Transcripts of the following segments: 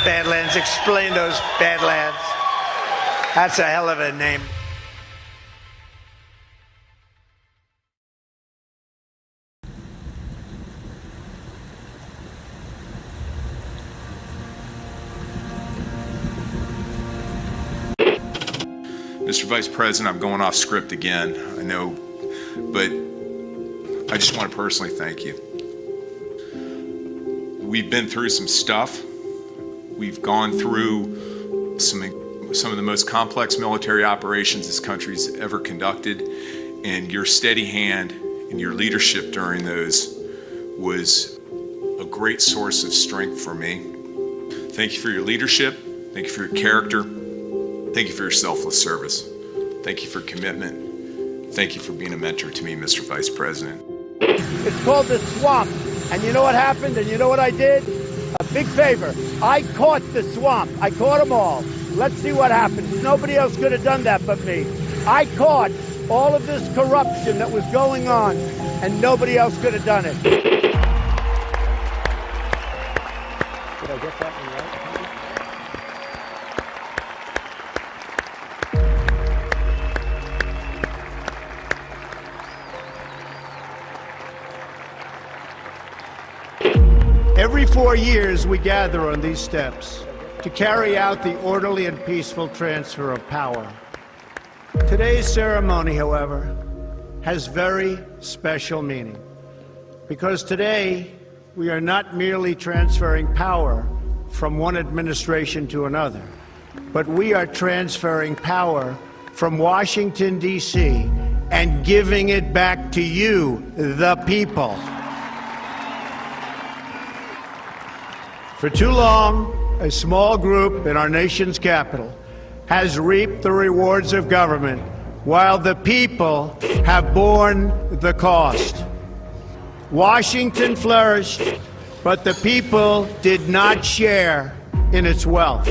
Badlands. Explain those Badlands. That's a hell of a name. Mr. Vice President, I'm going off script again, I know, but I just want to personally thank you. We've been through some stuff. We've gone through some of the most complex military operations this country's ever conducted, and your steady hand and your leadership during those was a great source of strength for me. Thank you for your leadership. Thank you for your character. Thank you for your selfless service. Thank you for commitment. Thank you for being a mentor to me, Mr. Vice President. It's called the swamp. And you know what happened? And you know what I did? A big favor. I caught the swamp. I caught them all. Let's see what happens. Nobody else could have done that but me. I caught all of this corruption that was going on, and nobody else could have done it. Did I get that one right? Every 4 years, we gather on these steps to carry out the orderly and peaceful transfer of power. Today's ceremony, however, has very special meaning, because today we are not merely transferring power from one administration to another, but we are transferring power from Washington, D.C., and giving it back to you, the people. For too long, a small group in our nation's capital has reaped the rewards of government, while the people have borne the cost. Washington flourished, but the people did not share in its wealth.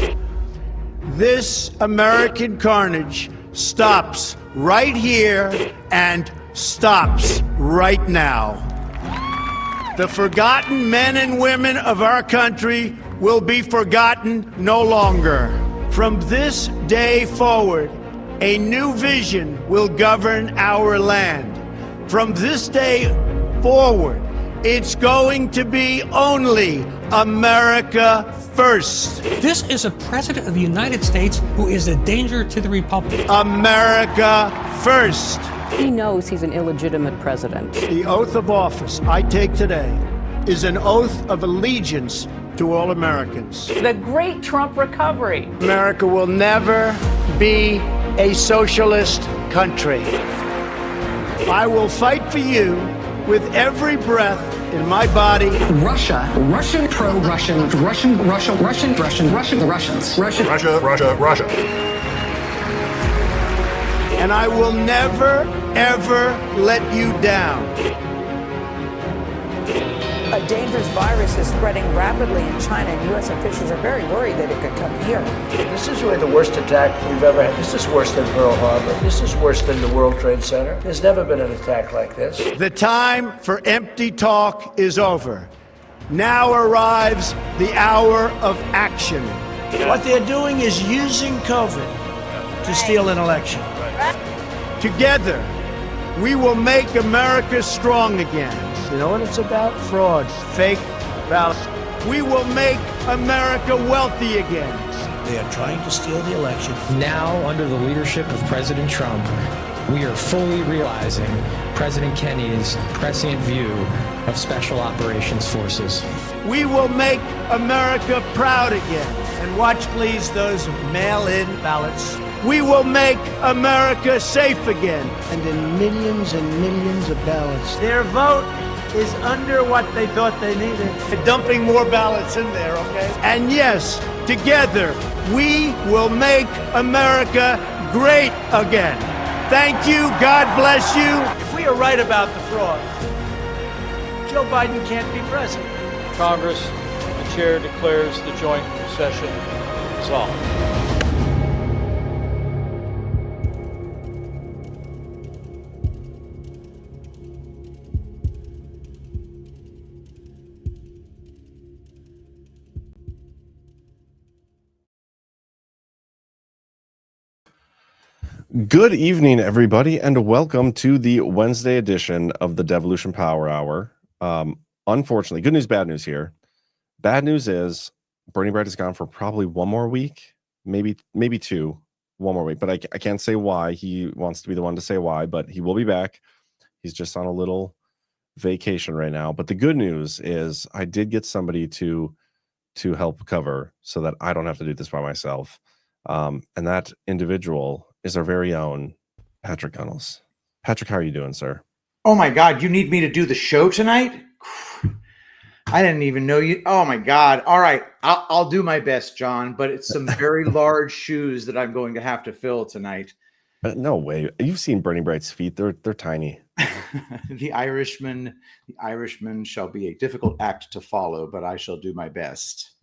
This American carnage stops right here and stops right now. The forgotten men and women of our country will be forgotten no longer. From this day forward, a new vision will govern our land. From this day forward, it's going to be only America first. This is a president of the United States who is a danger to the republic. America first. He knows he's an illegitimate president. The oath of office I take today is an oath of allegiance to all Americans. The great Trump recovery. America will never be a socialist country. I will fight for you with every breath in my body. Russia, Russian, pro-Russian, Russian, Russia, Russian, Russian, Russian, the Russians. Russia, Russia, Russia, Russia. And I will never, ever let you down. A dangerous virus is spreading rapidly in China, and U.S. officials are very worried that it could come here. This is really the worst attack we've ever had. This is worse than Pearl Harbor. This is worse than the World Trade Center. There's never been an attack like this. The time for empty talk is over. Now arrives the hour of action. What they're doing is using COVID to steal an election. Together, we will make America strong again. You know what it's about? Fraud, fake ballots. We will make America wealthy again. They are trying to steal the election. Now, under the leadership of President Trump, we are fully realizing President Kennedy's prescient view of Special Operations Forces. We will make America proud again. And watch, please, those mail-in ballots. We will make America safe again. And in millions and millions of ballots. Their vote is under what they thought they needed. They're dumping more ballots in there, okay? And yes, together, we will make America great again. Thank you. God bless you. If we are right about the fraud, Joe Biden can't be president. Congress, the chair declares the joint session dissolved. Good evening, everybody, and welcome to the Wednesday edition of the Devolution Power Hour. Unfortunately, good news, bad news here. Bad news is Bernie Bright is gone for probably one more week, maybe two, one more week. But I can't say why. He wants to be the one to say why, but he will be back. He's just on a little vacation right now. But the good news is I did get somebody to help cover so that I don't have to do this by myself. And that individual is our very own Patrick Gunnels. Patrick, how are you doing, sir? Oh my God, you need me to do the show tonight? I didn't even know you. Oh my God. All right. I'll do my best, John, but it's some very large shoes that I'm going to have to fill tonight. No way. You've seen Bernie Bright's feet. They're tiny. The Irishman shall be a difficult act to follow, but I shall do my best.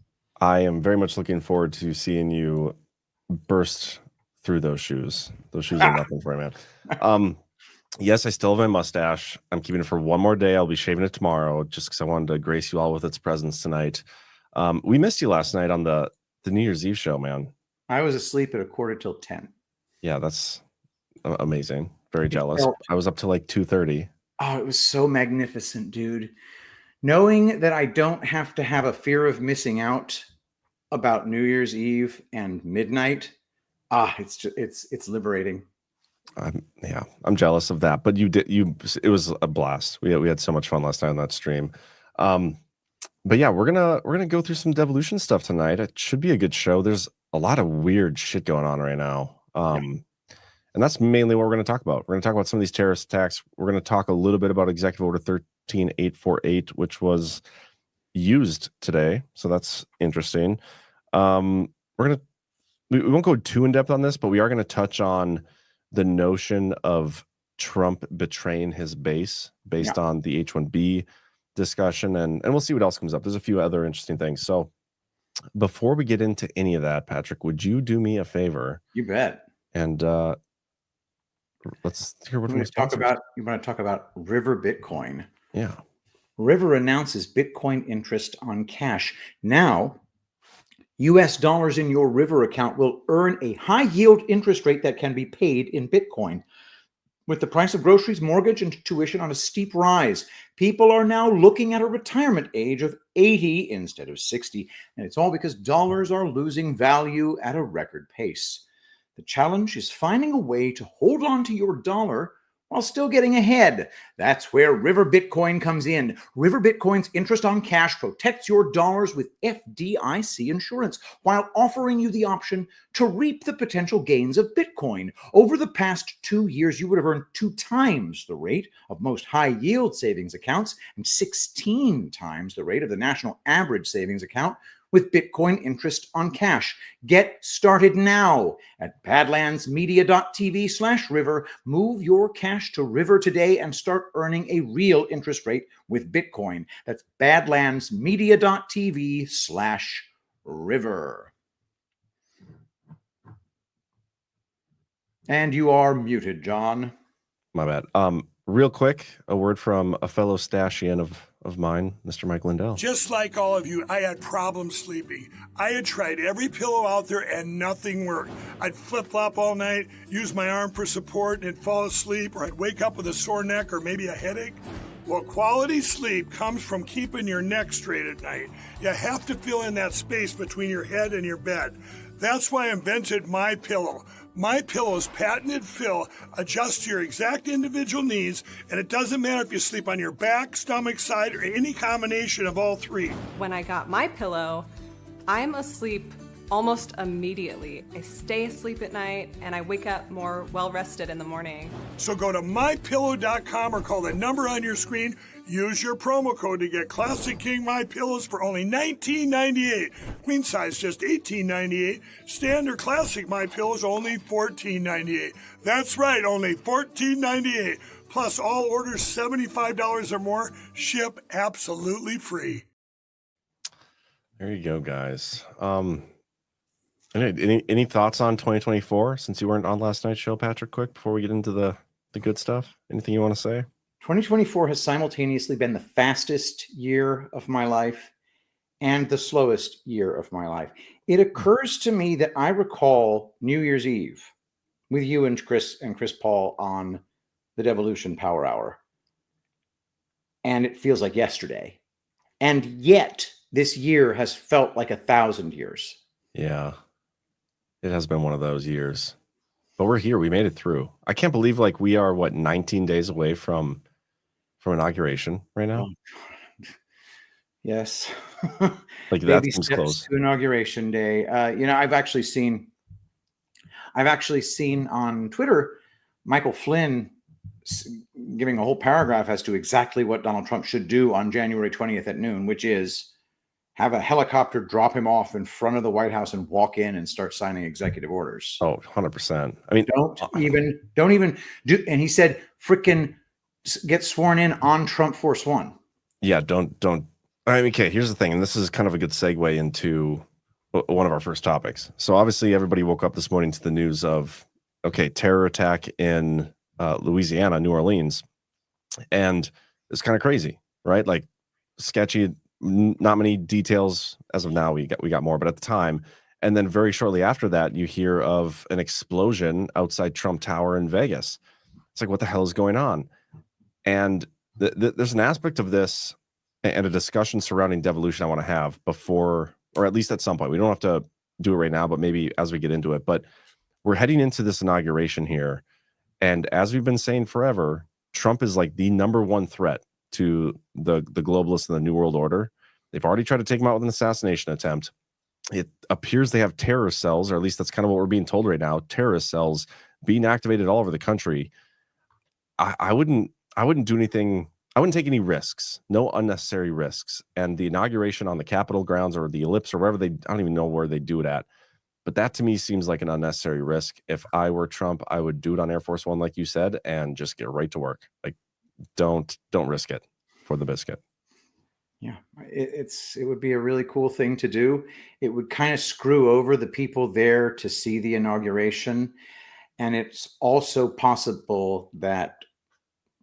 I am very much looking forward to seeing you burst through those shoes. Those shoes are nothing for me, man. Yes, I still have my mustache. I'm keeping it for one more day. I'll be shaving it tomorrow just because I wanted to grace you all with its presence tonight. We missed you last night on the New Year's Eve show, man. I was asleep at 10:15. Yeah, that's amazing. Very jealous. I was up to like 2:30. Oh, it was so magnificent, dude. Knowing that I don't have to have a fear of missing out about New Year's Eve and midnight, it's liberating. Yeah, I'm jealous of that. But it was a blast. We had so much fun last night on that stream. But yeah, we're gonna go through some Devolution stuff tonight. It should be a good show. There's a lot of weird shit going on right now. And that's mainly what we're going to talk about. We're going to talk about some of these terrorist attacks. We're going to talk a little bit about Executive Order 13848, which was used today. So that's interesting. We won't go too in depth on this, but we are going to touch on the notion of Trump betraying his base based on the H-1B discussion. And we'll see what else comes up. There's a few other interesting things. So before we get into any of that, Patrick, would you do me a favor? You bet. And let's hear what you want to talk about River Bitcoin. Yeah. River announces Bitcoin interest on cash. Now, US dollars in your River account will earn a high yield interest rate that can be paid in Bitcoin. With the price of groceries, mortgage, and tuition on a steep rise, people are now looking at a retirement age of 80 instead of 60. And it's all because dollars are losing value at a record pace. The challenge is finding a way to hold on to your dollar while still getting ahead. That's where River Bitcoin comes in. River Bitcoin's interest on cash protects your dollars with FDIC insurance while offering you the option to reap the potential gains of Bitcoin. Over the past 2 years, you would have earned 2 times the rate of most high-yield savings accounts and 16 times the rate of the national average savings account with Bitcoin interest on cash. Get started now at badlandsmedia.tv/River. Move your cash to River today and start earning a real interest rate with Bitcoin. That's badlandsmedia.tv/River. And you are muted, John. My bad. Real quick, a word from a fellow Stashian of mine, Mr. Mike Lindell. Just like all of you, I had problems sleeping. I had tried every pillow out there and nothing worked. I'd flip-flop all night, use my arm for support, and fall asleep, or I'd wake up with a sore neck or maybe a headache. Well, quality sleep comes from keeping your neck straight at night. You have to fill in that space between your head and your bed. That's why I invented MyPillow. MyPillow's patented fill adjusts to your exact individual needs, and it doesn't matter if you sleep on your back, stomach, side, or any combination of all three. When I got MyPillow, I'm asleep almost immediately. I stay asleep at night, and I wake up more well-rested in the morning. So go to MyPillow.com or call the number on your screen. Use your promo code to get Classic King MyPillows for only $19.98. Queen size just $18.98. Standard Classic MyPillows only $14.98. That's right, only $14.98. Plus all orders $75 or more ship absolutely free. There you go, guys. Any thoughts on 2024 since you weren't on last night's show, Patrick? Quick before we get into the good stuff. Anything you want to say? 2024 has simultaneously been the fastest year of my life and the slowest year of my life. It occurs to me that I recall New Year's Eve with you and Chris Paul on the Devolution Power Hour, and it feels like yesterday, and yet this year has felt like 1,000 years. Yeah, it has been one of those years, but we're here. We made it through. I can't believe like we are 19 days away from inauguration right now. Yes. Like that Baby seems steps close. to Inauguration Day. I've actually seen on Twitter Michael Flynn giving a whole paragraph as to exactly what Donald Trump should do on January 20th at noon, which is have a helicopter drop him off in front of the White House and walk in and start signing executive orders. Oh, 100%. I mean, don't even do. And he said, frickin' get sworn in on Trump Force One. Yeah, don't. I mean, okay, here's the thing, and this is kind of a good segue into one of our first topics. So obviously everybody woke up this morning to the news of, okay, terror attack in Louisiana, New Orleans. And it's kind of crazy, right? Like sketchy, not many details as of now. We got more, but at the time. And then very shortly after that, you hear of an explosion outside Trump Tower in Vegas. It's like, what the hell is going on? And there's an aspect of this and a discussion surrounding devolution I want to have before, or at least at some point. We don't have to do it right now, but maybe as we get into it. But we're heading into this inauguration here. And as we've been saying forever, Trump is like the number one threat to the globalists and the New World Order. They've already tried to take him out with an assassination attempt. It appears they have terrorist cells, or at least that's kind of what we're being told right now, terrorist cells being activated all over the country. I wouldn't do anything. I wouldn't take any risks, no unnecessary risks. And the inauguration on the Capitol grounds or the Ellipse or wherever I don't even know where they do it at. But that to me seems like an unnecessary risk. If I were Trump, I would do it on Air Force One, like you said, and just get right to work. Like, don't risk it for the biscuit. Yeah, it would be a really cool thing to do. It would kind of screw over the people there to see the inauguration. And it's also possible that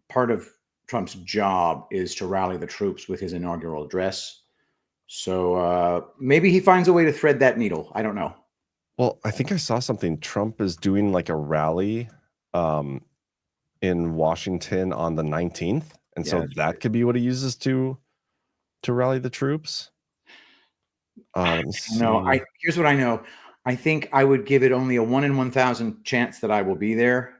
part of Trump's job is to rally the troops with his inaugural address. So maybe he finds a way to thread that needle. I don't know. Well, I think I saw something. Trump is doing like a rally in Washington on the 19th. And so that could be what he uses to rally the troops. No, here's what I know. I think I would give it only a 1 in 1,000 chance that I will be there.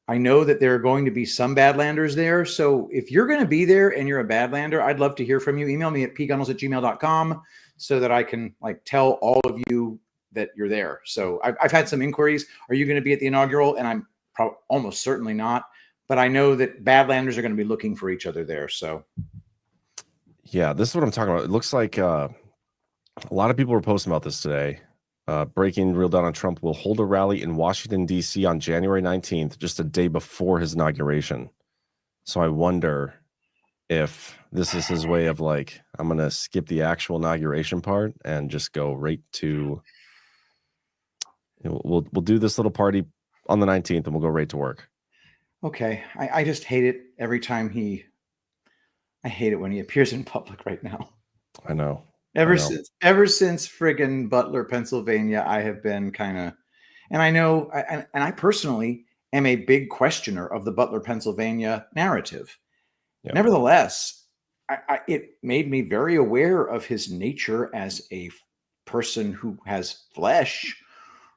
I know that there are going to be some Badlanders there. So if you're going to be there and you're a Badlander, I'd love to hear from you. Email me at pgunnels@gmail.com so that I can like tell all of you that you're there. So I've had some inquiries. Are you going to be at the inaugural? And I'm almost certainly not. But I know that Badlanders are going to be looking for each other there. So yeah, this is what I'm talking about. It looks like a lot of people were posting about this today. Breaking real down on Trump will hold a rally in Washington, D.C. on January 19th, just a day before his inauguration. So I wonder if this is his way of like, I'm going to skip the actual inauguration part and just go right to, we'll do this little party on the 19th and we'll go right to work. Okay. I just hate it every time I hate it when he appears in public right now. I know. Ever since friggin' Butler, Pennsylvania, I have been kind of, and I know, and I personally am a big questioner of the Butler, Pennsylvania narrative. Yep. Nevertheless, it made me very aware of his nature as a person who has flesh,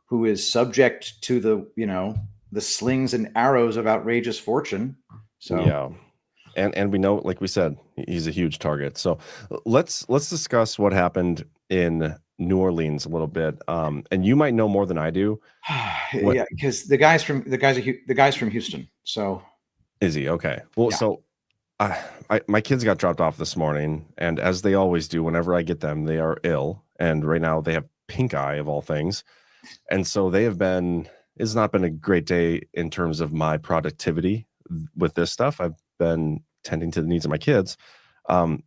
who is subject to the slings and arrows of outrageous fortune. So yeah. And we know, like we said, he's a huge target. So let's discuss what happened in New Orleans a little bit. And you might know more than I do. Yeah, because the guy's from Houston. So is he? Okay. Well, yeah. So my kids got dropped off this morning, and as they always do, whenever I get them, they are ill. And right now they have pink eye of all things. And so it's not been a great day in terms of my productivity with this stuff. I've been tending to the needs of my kids.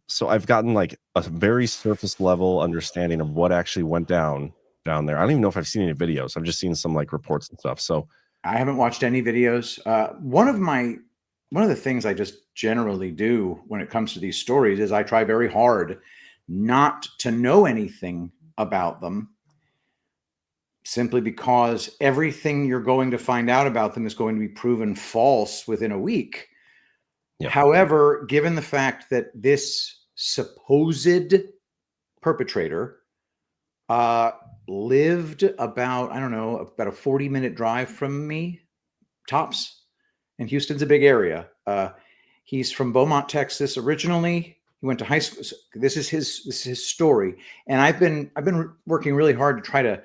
So I've gotten like a very surface level understanding of what actually went down there. I don't even know if I've seen any videos. I've just seen some like reports and stuff. So I haven't watched any videos. One of the things I just generally do when it comes to these stories is I try very hard not to know anything about them simply because everything you're going to find out about them is going to be proven false within a week. Yeah. However, given the fact that this supposed perpetrator lived about, I don't know, about a 40-minute drive from me, tops, and Houston's a big area. He's from Beaumont, Texas originally. He went to high school. So this is his story, and I've been working really hard to try to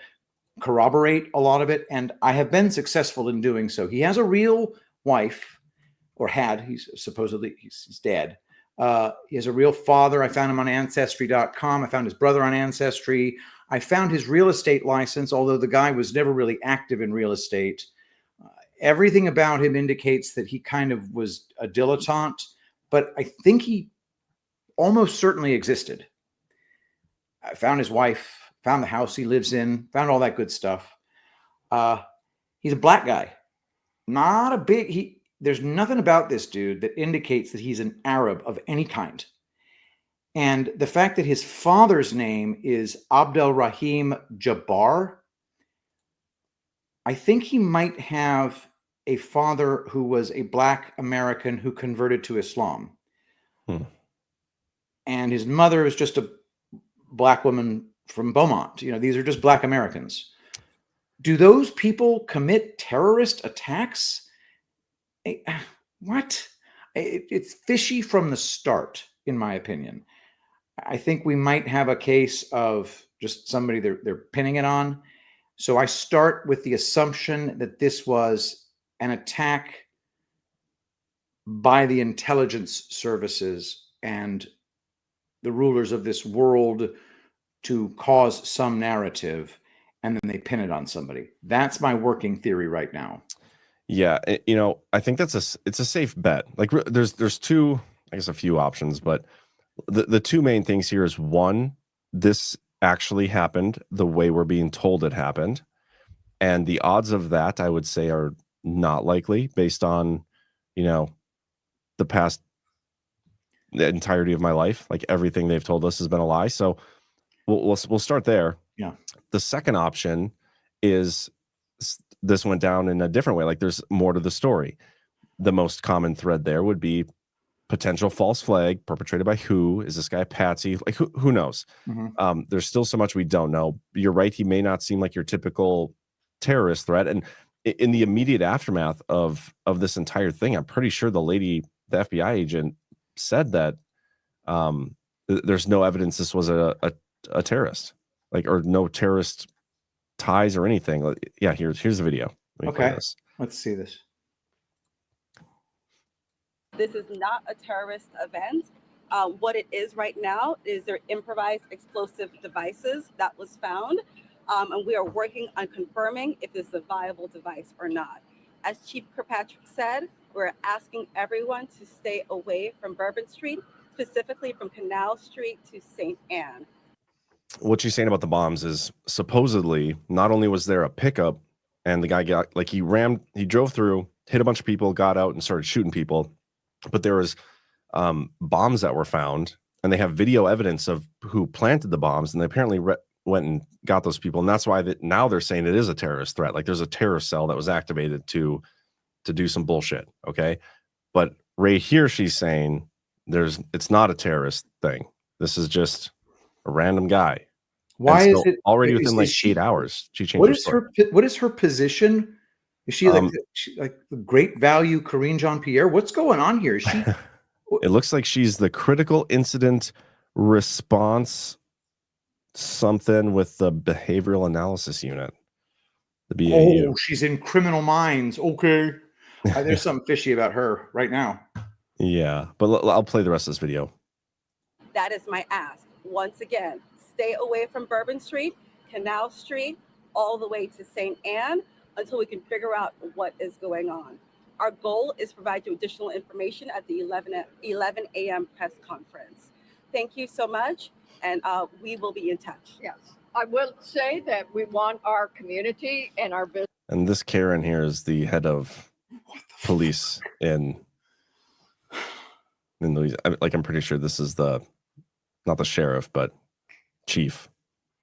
corroborate a lot of it, and I have been successful in doing so. He has a real wife, or had. He's supposedly he's dead. He has a real father. I found him on Ancestry.com. I found his brother on Ancestry. I found his real estate license, although the guy was never really active in real estate. Everything about him indicates that he kind of was a dilettante, but I think he almost certainly existed. I found his wife, found the house he lives in, found all that good stuff. He's a black guy. Not a big... There's nothing about this dude that indicates that he's an Arab of any kind. And the fact that his father's name is Abdel Rahim Jabbar, I think he might have a father who was a black American who converted to Islam. And his mother is just a black woman from Beaumont. You know, these are just black Americans. Do those people commit terrorist attacks? What? It's fishy from the start, in my opinion. I think we might have a case of just somebody they're pinning it on. So I start with the assumption that this was an attack by the intelligence services and the rulers of this world to cause some narrative, and then they pin it on somebody. That's my working theory right now. Yeah, you know, I think it's a safe bet. Like there's two, I guess a few options, but the two main things here is, one, this actually happened the way we're being told it happened. And the odds of that, I would say, are not likely based on, you know, the entirety of my life. Like everything they've told us has been a lie. So we'll start there. Yeah. The second option is this went down in a different way. Like there's more to the story. The most common thread there would be potential false flag perpetrated by who? Is this guy a patsy? Like who knows? Mm-hmm. There's still so much we don't know. You're right. He may not seem like your typical terrorist threat. And in the immediate aftermath of this entire thing, I'm pretty sure the FBI agent said that there's no evidence this was a terrorist, like, or no terrorist ties or anything. Yeah, here's the video. Okay, let's see this. This is not a terrorist event. What it is right now is their improvised explosive devices that was found. And we are working on confirming if this is a viable device or not. As Chief Kirkpatrick said, we're asking everyone to stay away from Bourbon Street, specifically from Canal Street to St. Anne. What she's saying about the bombs is supposedly not only was there a pickup and the guy got, like, he drove through, hit a bunch of people, got out and started shooting people, but there was bombs that were found, and they have video evidence of who planted the bombs, and they apparently went and got those people, and that's why now they're saying it is a terrorist threat. Like there's a terrorist cell that was activated to do some bullshit. Okay, but right here she's saying it's not a terrorist thing. This is just a random guy. Why is it already within like 8 hours? She changed. What is her position? Is she like the great value Karine Jean-Pierre? What's going on here? Is she? It looks like she's the critical incident response something with the behavioral analysis unit. The BAU. Oh, she's in Criminal Minds. Okay, there's something fishy about her right now. Yeah, but I'll play the rest of this video. That is my ask. Once again, stay away from Bourbon Street, Canal Street, all the way to St. Anne until we can figure out what is going on. Our goal is to provide you additional information at the 11 a.m. press conference. Thank you so much, and we will be in touch. Yes, I will say that we want our community and our business. And this Karen here is the head of police in Louisiana. Like, I'm pretty sure this is not the sheriff, but chief.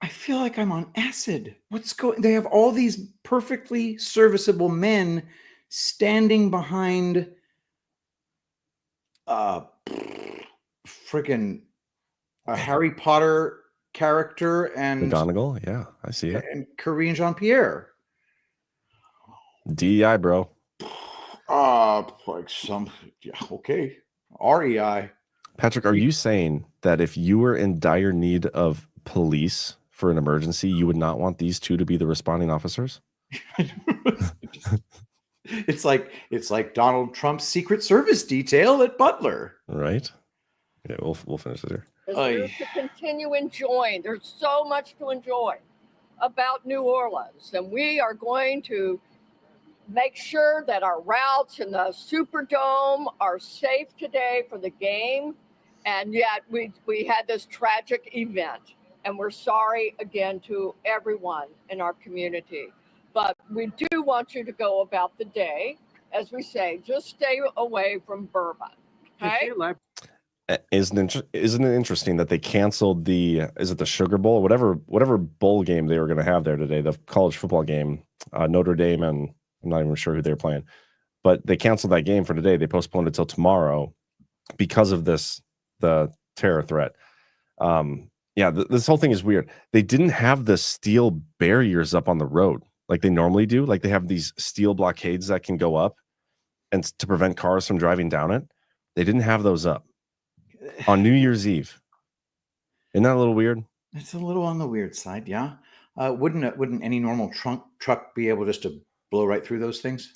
I feel like I'm on acid. What's going? They have all these perfectly serviceable men standing behind freaking a Harry Potter character and McGonagall, yeah, I see it. And Corinne Jean-Pierre. DEI, bro. Like okay. REI. Patrick, are you saying that if you were in dire need of police for an emergency, you would not want these two to be the responding officers? It's like Donald Trump's Secret Service detail at Butler. Right? Yeah, we'll finish this here. There's to continue enjoying. There's so much to enjoy about New Orleans, and we are going to make sure that our routes in the Superdome are safe today for the game. And yet we had this tragic event, and we're sorry again to everyone in our community. But we do want you to go about the day, as we say, just stay away from bourbon. Okay? Isn't it interesting that they canceled the Sugar Bowl, whatever bowl game they were going to have there today, the college football game, Notre Dame, and I'm not even sure who they were playing, but they canceled that game for today. They postponed it till tomorrow because of the terror threat. This whole thing is weird. They didn't have the steel barriers up on the road like they normally do. Like they have these steel blockades that can go up and to prevent cars from driving down it. They didn't have those up on New Year's Eve. Isn't that a little weird? It's a little on the weird side, yeah. Wouldn't any normal truck be able just to blow right through those things?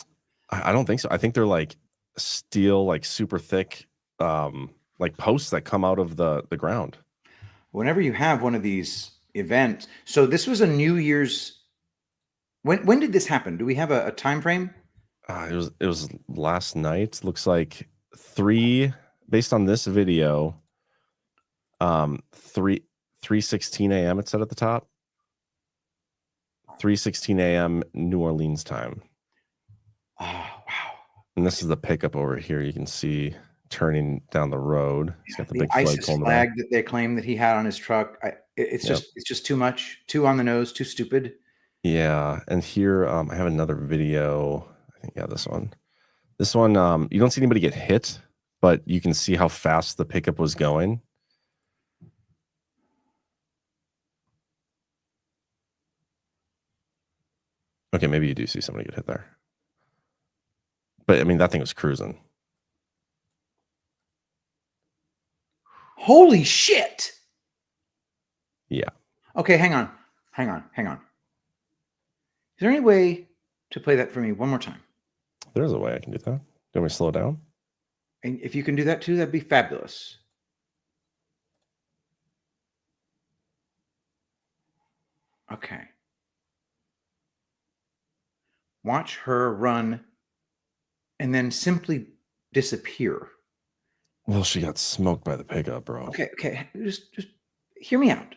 I don't think so. I think they're like steel, like super thick, like posts that come out of the ground. Whenever you have one of these events, so this was a New Year's. When did this happen? Do we have a time frame? It was last night. Looks like 3, based on this video, 3:16 a.m. it said at the top. 3:16 a.m. New Orleans time. Oh, wow. And this is the pickup over here. You can see turning down the road. He's got the big ISIS flag flag that they claim that he had on his truck. It's just too much, too on the nose, too stupid. Yeah, and here I have another video. I think this one. This one, you don't see anybody get hit, but you can see how fast the pickup was going. Okay, maybe you do see somebody get hit there. But I mean, that thing was cruising. Holy shit! Yeah. Okay, hang on. Is there any way to play that for me one more time? There's a way I can do that. Do you want me to slow it down? And if you can do that too, that'd be fabulous. Okay. Watch her run and then simply disappear. Well, she got smoked by the pickup, bro. Okay. Just hear me out.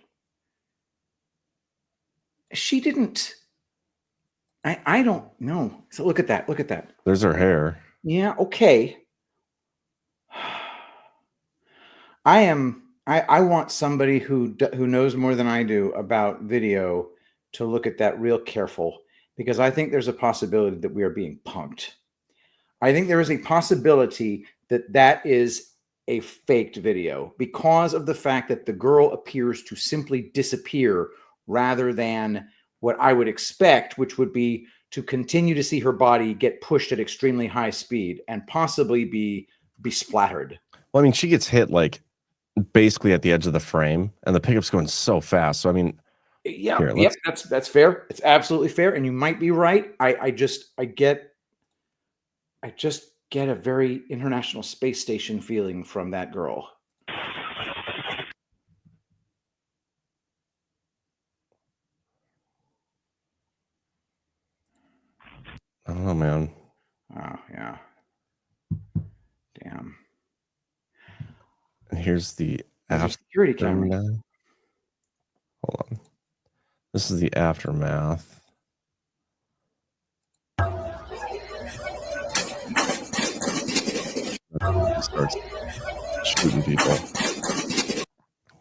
She didn't. I don't know. So look at that. There's her hair. Yeah, okay. I want somebody who knows more than I do about video to look at that real careful, because I think there's a possibility that we are being punked. I think there is a possibility that is a faked video because of the fact that the girl appears to simply disappear rather than what I would expect, which would be to continue to see her body get pushed at extremely high speed and possibly be splattered. Well, I mean, she gets hit like basically at the edge of the frame, and the pickup's going so fast. So I mean, that's fair. It's absolutely fair, and you might be right. I just get a very International Space Station feeling from that girl. I don't know, man. Oh, yeah. Damn. And here's the security camera. Hold on. This is the aftermath. He starts shooting people.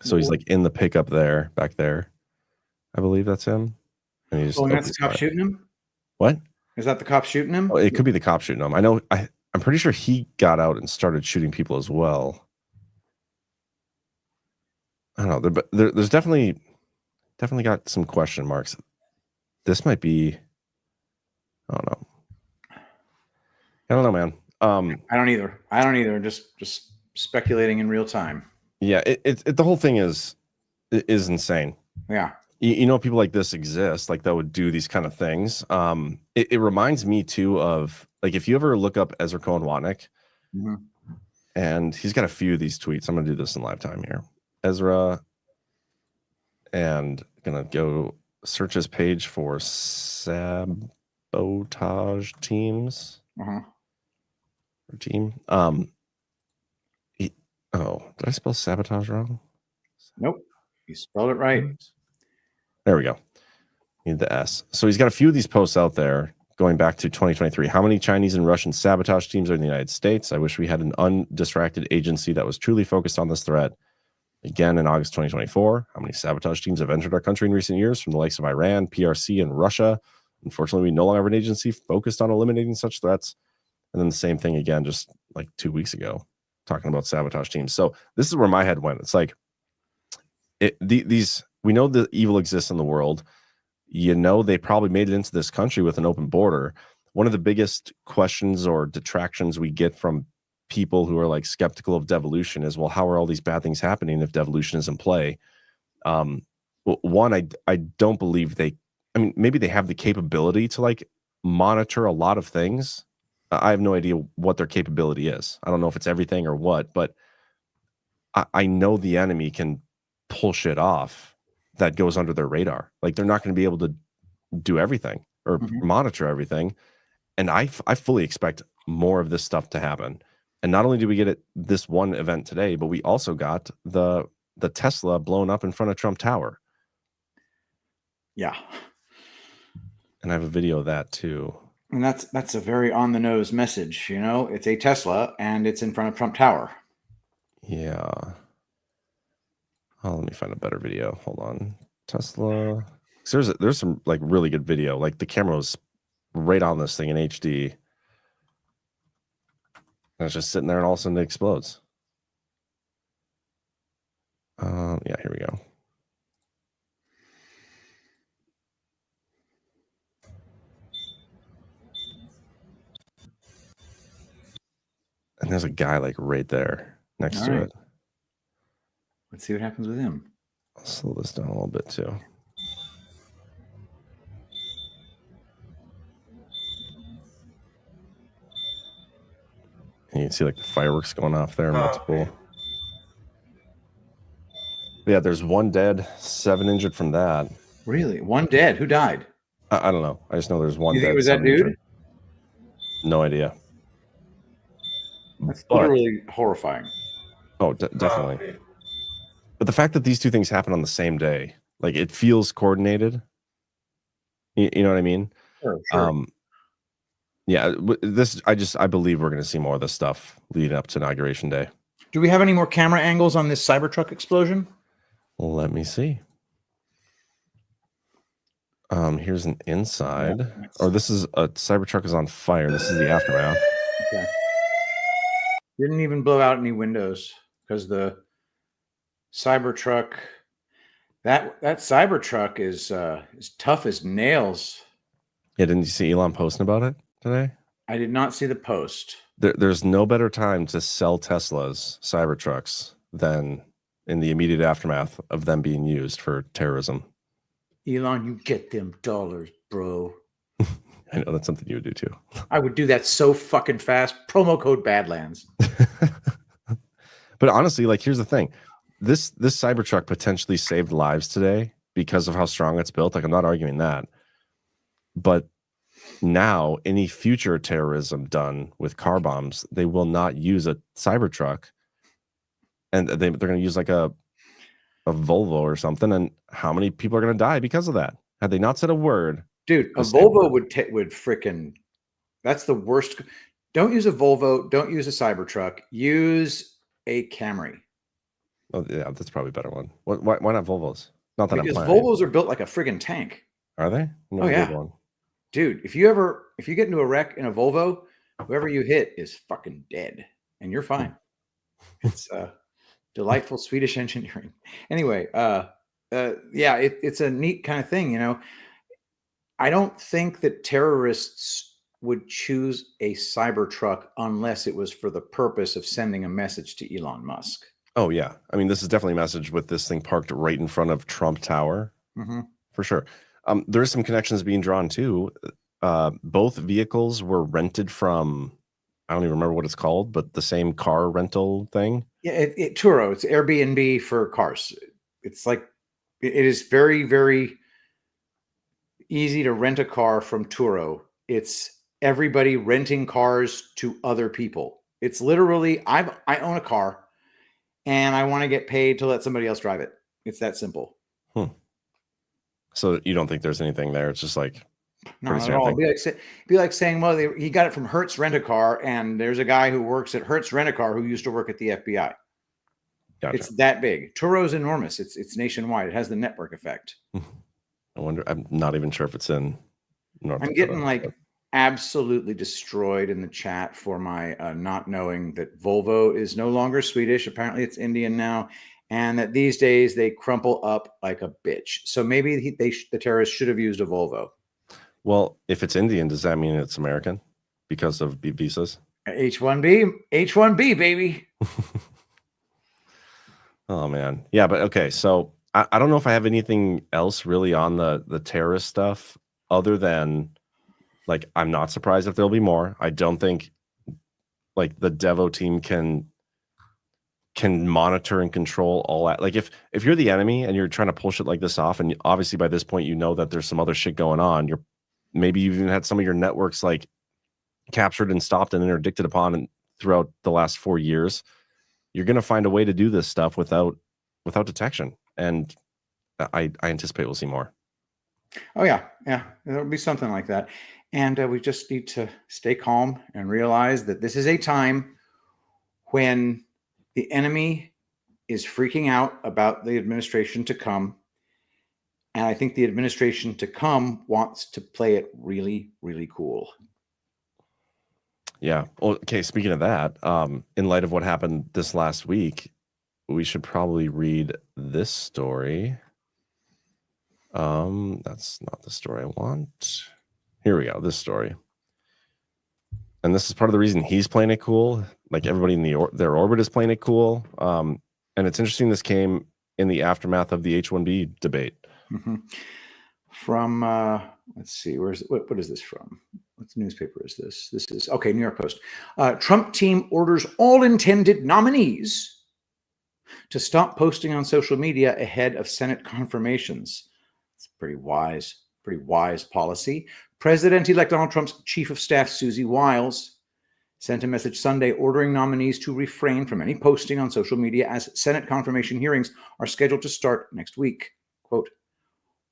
So he's like in the pickup there, back there. I believe that's him. And he just And that's the opens cop fire. shooting him? What? Is that the cop shooting him? Oh, it could be the cop shooting him. I know. I'm pretty sure he got out and started shooting people as well. I don't know. But there's definitely got some question marks. This might be. I don't know. I don't know, man. I don't either. Just speculating in real time. Yeah, the whole thing is insane. Yeah. You know, people like this exist, like that would do these kind of things. It reminds me too of, like, if you ever look up Ezra Cohen Watnick, and he's got a few of these tweets. I'm gonna do this in live time here. Ezra, and gonna go search his page for sabotage teams. Or team. Did I spell sabotage wrong? Nope. You spelled it right. There we go. Need the S. So he's got a few of these posts out there going back to 2023. How many Chinese and Russian sabotage teams are in the United States? I wish we had an undistracted agency that was truly focused on this threat. Again, in August 2024, how many sabotage teams have entered our country in recent years from the likes of Iran, PRC, and Russia? Unfortunately, we no longer have an agency focused on eliminating such threats. And then the same thing again, just like 2 weeks ago, talking about sabotage teams. So this is where my head went. It's like, we know that evil exists in the world. You know, they probably made it into this country with an open border. One of the biggest questions or detractions we get from people who are like skeptical of devolution is, well, how are all these bad things happening if devolution is in play? One, I don't believe maybe they have the capability to like monitor a lot of things. I have no idea what their capability is. I don't know if it's everything or what, but I know the enemy can pull shit off that goes under their radar. Like, they're not going to be able to do everything or monitor everything. And I fully expect more of this stuff to happen. And not only do we get it this one event today, but we also got the Tesla blown up in front of Trump Tower. Yeah. And I have a video of that too. And that's a very on the nose message. You know, it's a Tesla and it's in front of Trump Tower. Yeah. Oh, let me find a better video. Hold on. Tesla. There's some like really good video. Like, the camera was right on this thing in HD. And it's just sitting there and all of a sudden it explodes. Yeah, here we go. And there's a guy like right there next to it. Let's see what happens with him. I'll slow this down a little bit too. And you can see like the fireworks going off there, multiple. Yeah, there's 1 dead, 7 injured from that. Really? 1 dead? Who died? I don't know. I just know there's 1 You dead. think it was that dude? Injured. No idea. That's literally horrifying. Oh, definitely. But the fact that these two things happen on the same day, like, it feels coordinated. You know what I mean? Sure. Yeah, I believe we're going to see more of this stuff leading up to Inauguration Day. Do we have any more camera angles on this Cybertruck explosion? Let me see. Here's an inside. Or this is a Cybertruck is on fire. This is the aftermath. Okay. Didn't even blow out any windows because the Cybertruck, that Cybertruck is tough as nails. Yeah, didn't you see Elon posting about it today? I did not see the post. There's no better time to sell Tesla's Cybertrucks than in the immediate aftermath of them being used for terrorism. Elon, you get them dollars, bro. I know that's something you would do too. I would do that so fucking fast. Promo code Badlands. But honestly, like, here's the thing. This Cybertruck potentially saved lives today because of how strong it's built. Like, I'm not arguing that. But now, any future terrorism done with car bombs, they will not use a Cybertruck. And they're going to use like a Volvo or something. And how many people are going to die because of that? Had they not said a word? Dude, a Volvo would freaking, that's the worst. Don't use a Volvo. Don't use a Cybertruck. Use a Camry. Oh, yeah, that's probably a better one. Why not Volvos? Not that because I'm planning. Volvos are built like a friggin' tank. Are they? Oh yeah, dude. If you get into a wreck in a Volvo, whoever you hit is fucking dead, and you're fine. It's delightful Swedish engineering. Anyway, yeah, it's a neat kind of thing, you know. I don't think that terrorists would choose a Cybertruck unless it was for the purpose of sending a message to Elon Musk. Oh yeah, I mean, this is definitely a message with this thing parked right in front of Trump Tower, for sure. There's some connections being drawn too. Both vehicles were rented from, I don't even remember what it's called, but the same car rental thing. Yeah, Turo. It's Airbnb for cars. It's like it is very, very easy to rent a car from Turo. It's everybody renting cars to other people. It's literally I own a car and I want to get paid to let somebody else drive it. It's that simple. So you don't think there's anything there? It's just like not at all. It'd be like saying, well, he got it from Hertz Rent-A-Car, and there's a guy who works at Hertz Rent-A-Car who used to work at the FBI. Gotcha. It's that big. Turo's enormous. It's nationwide. It has the network effect. I wonder. I'm not even sure if it's in North I'm Dakota, getting like absolutely destroyed in the chat for my not knowing that Volvo is no longer Swedish. Apparently, it's Indian now. And that these days they crumple up like a bitch. So maybe the terrorists should have used a Volvo. Well, if it's Indian, does that mean it's American because of visas? H-1B, baby. Oh man, yeah, but okay. So I don't know if I have anything else really on the terrorist stuff other than like I'm not surprised if there'll be more. I don't think like the Devo team can monitor and control all that. Like if you're the enemy and you're trying to pull shit like this off, and obviously by this point you know that there's some other shit going on, maybe you've even had some of your networks like captured and stopped and interdicted upon and throughout the last 4 years, you're going to find a way to do this stuff without detection. And I anticipate we'll see more. Oh yeah. There'll be something like that. And we just need to stay calm and realize that this is a time when the enemy is freaking out about the administration to come. And I think the administration to come wants to play it really, really cool. Yeah. Well, okay. Speaking of that, in light of what happened this last week, we should probably read this story. That's not the story I want. Here we go. This story. And this is part of the reason he's playing it cool. Like everybody in their orbit is playing it cool. And it's interesting. This came in the aftermath of the H-1B debate. From let's see, what is this from? What newspaper is this? This is okay, New York Post. Trump team orders all intended nominees to stop posting on social media ahead of Senate confirmations. It's pretty wise policy. President-elect Donald Trump's chief of staff, Susie Wiles, sent a message Sunday ordering nominees to refrain from any posting on social media as Senate confirmation hearings are scheduled to start next week. Quote,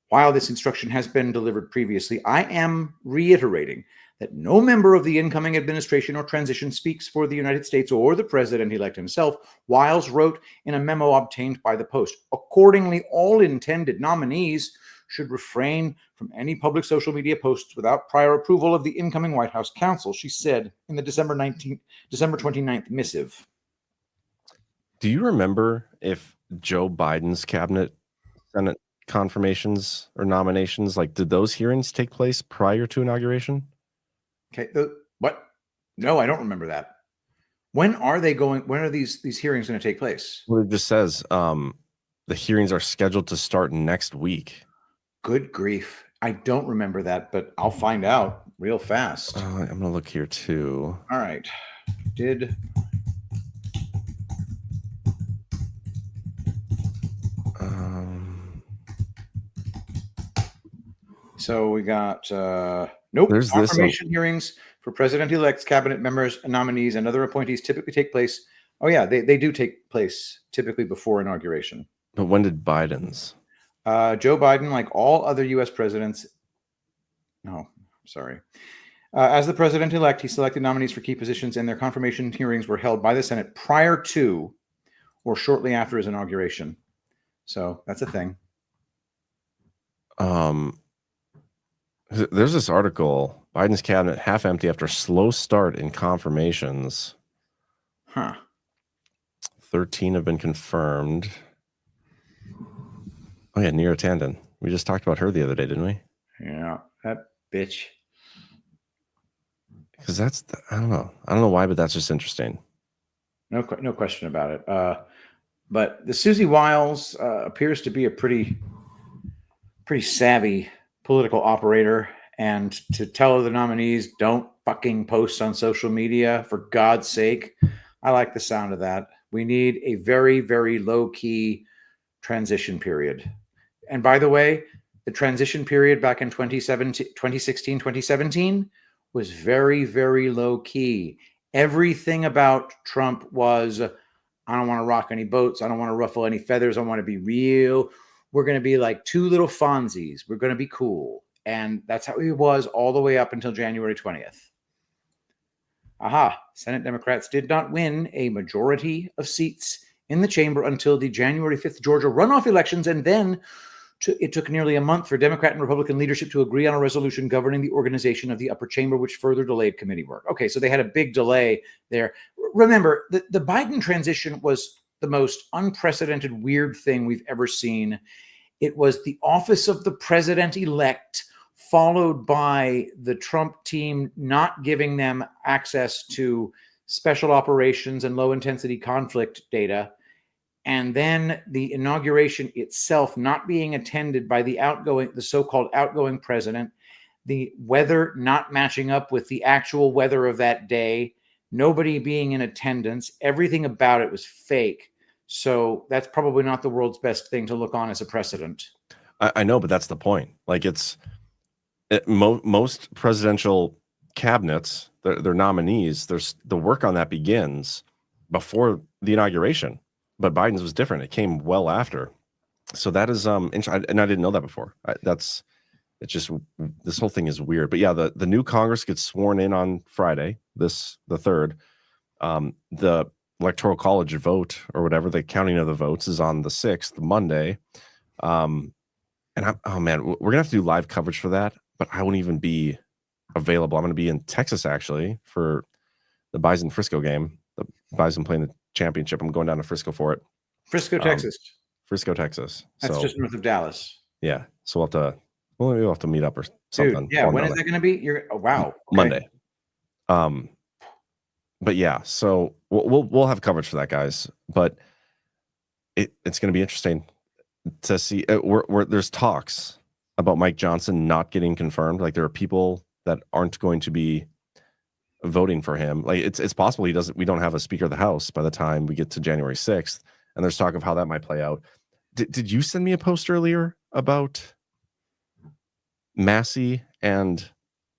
while this instruction has been delivered previously, I am reiterating that no member of the incoming administration or transition speaks for the United States or the president-elect himself, Wiles wrote in a memo obtained by the Post. Accordingly, all intended nominees should refrain from any public social media posts without prior approval of the incoming White House counsel, she said in the December 29th missive. Do you remember if Joe Biden's cabinet Senate confirmations or nominations, like did those hearings take place prior to inauguration? Okay, what? No, I don't remember that. When are these hearings going to take place? Well, it just says the hearings are scheduled to start next week. Good grief. I don't remember that, but I'll find out real fast. I'm going to look here too. All right. So we got nope. There's confirmation hearings for president-elect's cabinet members, nominees, and other appointees typically take place. Oh yeah, they do take place typically before inauguration. But when did Biden's? Joe Biden, like all other U.S. presidents, as the president-elect, he selected nominees for key positions, and their confirmation hearings were held by the Senate prior to or shortly after his inauguration. So that's a thing. There's this article, Biden's cabinet half empty after slow start in confirmations. Huh. 13 have been confirmed. Oh yeah, Neera Tanden. We just talked about her the other day, didn't we? Yeah, that bitch. Because I don't know why, but that's just interesting. No question about it. But the Susie Wiles appears to be a pretty savvy political operator, and to tell the nominees, don't fucking post on social media, for God's sake. I like the sound of that. We need a very, very low-key transition period. And by the way, the transition period back in 2016, 2017 was very, very low-key. Everything about Trump was, I don't want to rock any boats. I don't want to ruffle any feathers. I want to be real. We're going to be like two little Fonzies. We're going to be cool. And that's how he was all the way up until January 20th. Aha. Senate Democrats did not win a majority of seats in the chamber until the January 5th Georgia runoff elections. And then it took nearly a month for Democrat and Republican leadership to agree on a resolution governing the organization of the upper chamber, which further delayed committee work. Okay, so they had a big delay there. Remember, the Biden transition was the most unprecedented, weird thing we've ever seen. It was the office of the president-elect, followed by the Trump team not giving them access to special operations and low-intensity conflict data, and then the inauguration itself not being attended by the so-called outgoing president, the weather not matching up with the actual weather of that day, nobody being in attendance, everything about it was fake. So that's probably not the world's best thing to look on as a precedent. I know, but that's the point. Like most presidential cabinets, their nominees, the work on that begins before the inauguration. But Biden's was different. It came well after. So that is interesting. And I didn't know that before. This whole thing is weird. But yeah, the new Congress gets sworn in on Friday, the 3rd. The Electoral College vote or whatever, the counting of the votes, is on the 6th, Monday. And we're gonna have to do live coverage for that, but I won't even be available. I'm gonna be in Texas actually for the Bison Frisco game. The Bison playing the championship. I'm going down to Frisco for it. Frisco, Texas. Frisco, Texas. That's just north of Dallas. Yeah. So we'll have to meet up or something. Dude, yeah. When is that going to be? Wow. Okay. Monday. But yeah, so we'll have coverage for that, guys. But it's going to be interesting to see. There's talks about Mike Johnson not getting confirmed. Like there are people that aren't going to be voting for him. Like it's possible we don't have a Speaker of the House by the time we get to January 6th. And there's talk of how that might play out. Did you send me a post earlier about Massey and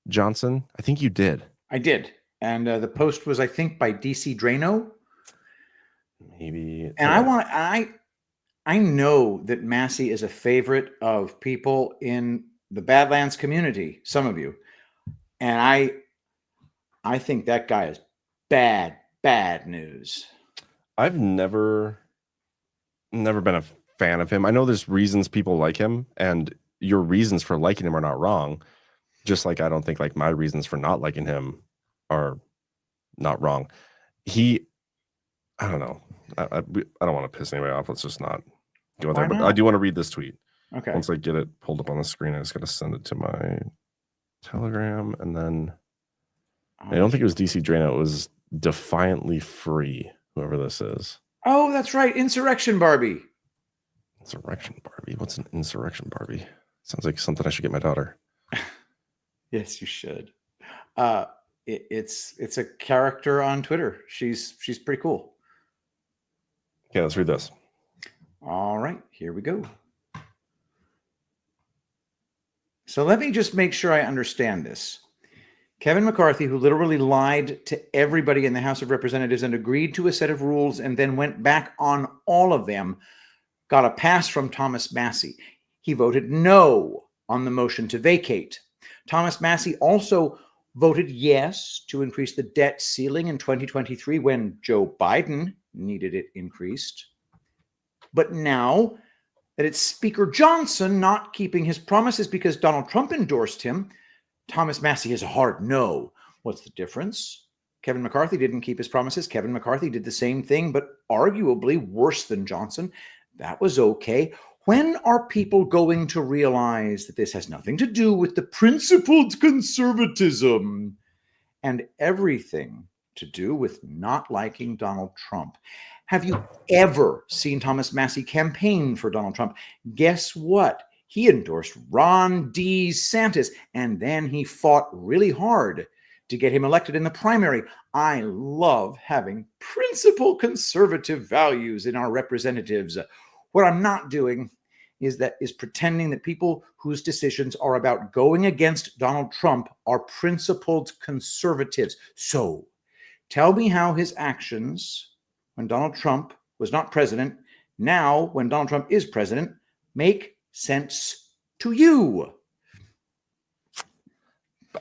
Johnson? I think you did. I did. And the post was, I think, by DC Drano. Maybe. And I know that Massey is a favorite of people in the Badlands community, some of you. And I think that guy is bad news. I've never been a fan of him. I know there's reasons people like him, and your reasons for liking him are not wrong. Just like I don't think like my reasons for not liking him are not wrong. I don't know. I don't want to piss anybody off. Let's just not go there. But I do want to read this tweet. Okay. Once I get it pulled up on the screen, I just got to send it to my Telegram, and then I don't think it was DC Drano. It was Defiantly Free, whoever this is. Oh, that's right. Insurrection Barbie. Insurrection Barbie. What's an Insurrection Barbie? Sounds like something I should get my daughter. Yes, you should. It's a character on Twitter. She's pretty cool. Okay, let's read this. All right, here we go. So let me just make sure I understand this. Kevin McCarthy, who literally lied to everybody in the House of Representatives and agreed to a set of rules and then went back on all of them, got a pass from Thomas Massey. He voted no on the motion to vacate. Thomas Massey also voted yes to increase the debt ceiling in 2023 when Joe Biden needed it increased. But now that it's Speaker Johnson not keeping his promises because Donald Trump endorsed him. Thomas Massie is a hard no. What's the difference? Kevin McCarthy didn't keep his promises. Kevin McCarthy did the same thing, but arguably worse than Johnson. That was okay. When are people going to realize that this has nothing to do with the principled conservatism and everything to do with not liking Donald Trump? Have you ever seen Thomas Massie campaign for Donald Trump? Guess what? He endorsed Ron DeSantis, and then he fought really hard to get him elected in the primary. I love having principled conservative values in our representatives. What I'm not doing is pretending that people whose decisions are about going against Donald Trump are principled conservatives. So tell me how his actions when Donald Trump was not president, now when Donald Trump is president, make sense to you.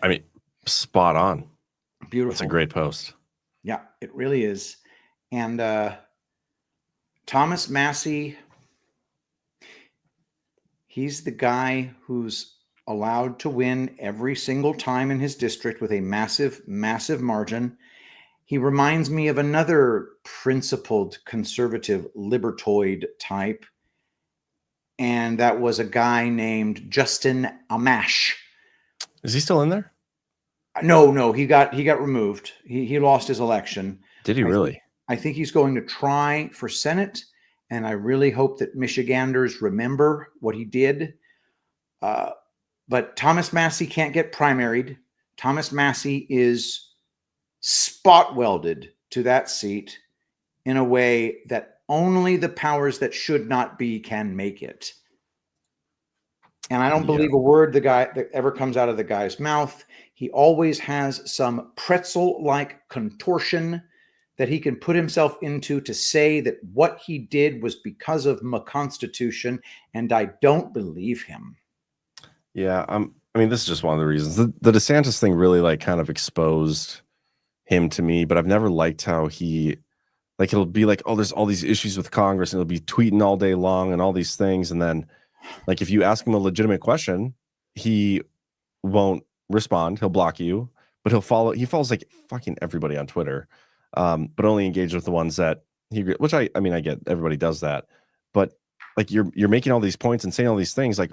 I mean, spot on. Beautiful. It's a great post. Yeah, it really is. And Thomas Massie, he's the guy who's allowed to win every single time in his district with a massive, massive margin. He reminds me of another principled conservative libertoid type. And that was a guy named Justin Amash. Is he still in there? No, he got removed. He lost his election. Did he really? I think he's going to try for Senate, and I really hope that Michiganders remember what he did. But Thomas Massie can't get primaried. Thomas Massie is spot welded to that seat in a way that only the powers that should not be can make it. And I don't believe a word that ever comes out of the guy's mouth. He always has some pretzel-like contortion that he can put himself into to say that what he did was because of my Constitution, and I don't believe him. Yeah, I mean, this is just one of the reasons. The DeSantis thing really like kind of exposed him to me, but I've never liked how he, like, it'll be like, oh, there's all these issues with Congress, and he'll be tweeting all day long and all these things, and then, like, if you ask him a legitimate question, he won't respond. He'll block you, but he follows like fucking everybody on Twitter, but only engage with the ones that which I mean, I get, everybody does that, but like you're making all these points and saying all these things, like,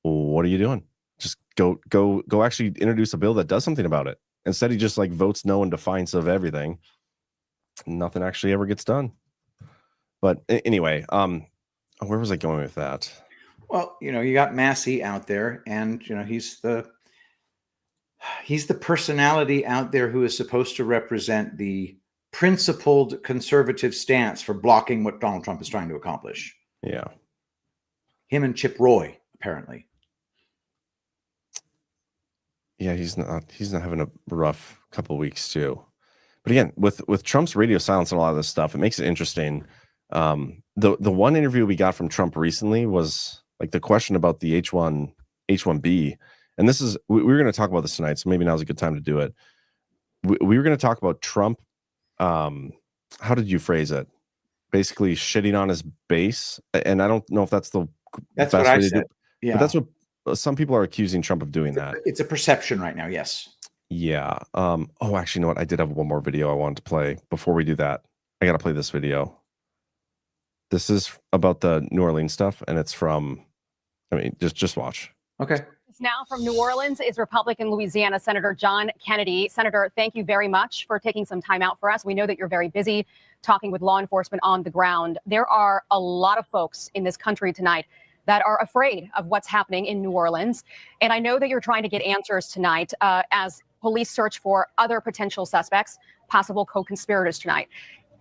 what are you doing? Just go actually introduce a bill that does something about it. Instead, he just like votes no in defiance of everything. Nothing actually ever gets done. But anyway, where was I going with that? Well, you got Massie out there, and he's the personality out there who is supposed to represent the principled conservative stance for blocking what Donald Trump is trying to accomplish. Yeah. Him and Chip Roy, apparently. Yeah, he's not having a rough couple of weeks too. But again, with Trump's radio silence and a lot of this stuff, it makes it interesting. The one interview we got from Trump recently was like the question about the H1B. And this is, we were going to talk about this tonight, so maybe now's a good time to do it. We were going to talk about Trump. How did you phrase it? Basically shitting on his base. And I don't know if that's the best what I way to said. do it. Yeah. But that's what some people are accusing Trump of doing that. It's a perception right now. Yes. Yeah. Oh, actually, you know what? I did have one more video I wanted to play. Before we do that, I got to play this video. This is about the New Orleans stuff, and it's from, I mean, just watch. Okay. Now from New Orleans is Republican Louisiana Senator John Kennedy. Senator, thank you very much for taking some time out for us. We know that you're very busy talking with law enforcement on the ground. There are a lot of folks in this country tonight that are afraid of what's happening in New Orleans. And I know that you're trying to get answers tonight as police search for other potential suspects, possible co-conspirators tonight.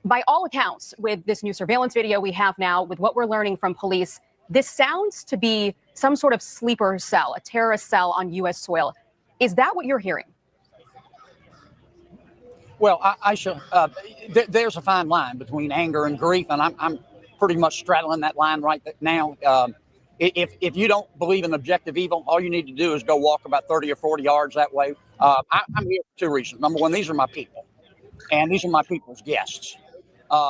By all accounts, with this new surveillance video we have now, with what we're learning from police, this sounds to be some sort of sleeper cell, a terrorist cell on U.S. soil. Is that what you're hearing? Well, there's a fine line between anger and grief, and I'm pretty much straddling that line right now. If you don't believe in objective evil, all you need to do is go walk about 30 or 40 yards that way. I'm here for two reasons. Number one, these are my people, and these are my people's guests.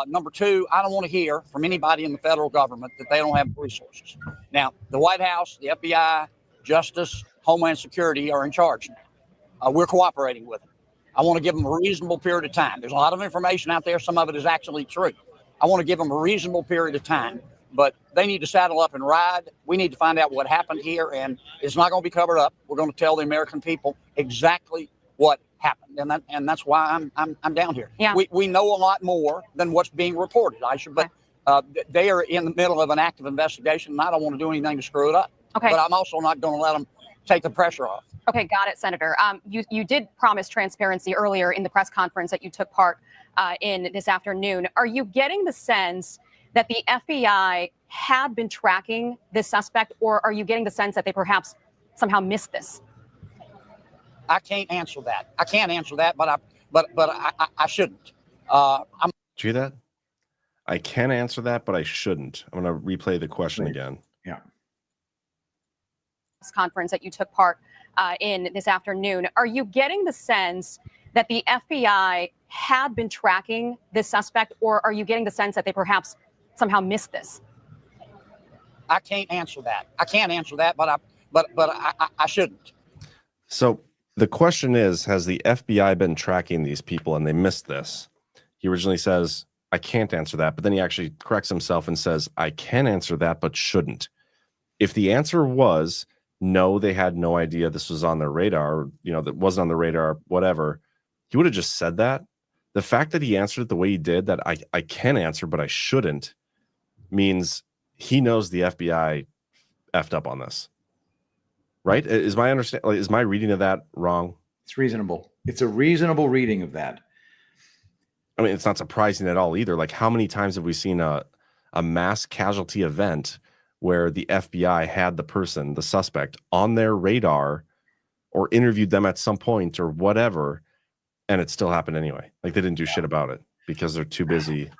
Number two, I don't want to hear from anybody in the federal government that they don't have resources. Now, the White House, the FBI, Justice, Homeland Security are in charge. We're cooperating with them. I want to give them a reasonable period of time. There's a lot of information out there. Some of it is actually true. I want to give them a reasonable period of time, but they need to saddle up and ride. We need to find out what happened here, and it's not going to be covered up. We're going to tell the American people exactly what happened, and that's why I'm down here. Yeah. We know a lot more than what's being reported, Aisha, but they are in the middle of an active investigation, and I don't want to do anything to screw it up. Okay. But I'm also not going to let them take the pressure off. Okay, got it, Senator. You did promise transparency earlier in the press conference that you took part in this afternoon. Are you getting the sense that the FBI had been tracking this suspect, or are you getting the sense that they perhaps somehow missed this? I can't answer that. I can't answer that, but I shouldn't. Did you hear that? I can answer that, but I shouldn't. I'm going to replay the question again. Yeah. Conference that you took part in this afternoon. Are you getting the sense that the FBI had been tracking this suspect, or are you getting the sense that they perhaps somehow missed this? I can't answer that. I can't answer that, but I shouldn't. So the question is, has the FBI been tracking these people and they missed this? He originally says, I can't answer that, but then he actually corrects himself and says, I can answer that, but shouldn't. If the answer was, no, they had no idea this was on their radar, that wasn't on the radar, whatever, he would have just said that. The fact that he answered it the way he did, that I can answer, but I shouldn't, means he knows the FBI effed up on this. Right? Is my reading of that wrong? It's reasonable. It's a reasonable reading of that. I mean, it's not surprising at all either. Like, how many times have we seen a mass casualty event where the FBI had the suspect, on their radar or interviewed them at some point or whatever, and it still happened anyway? Like, they didn't do shit about it because they're too busy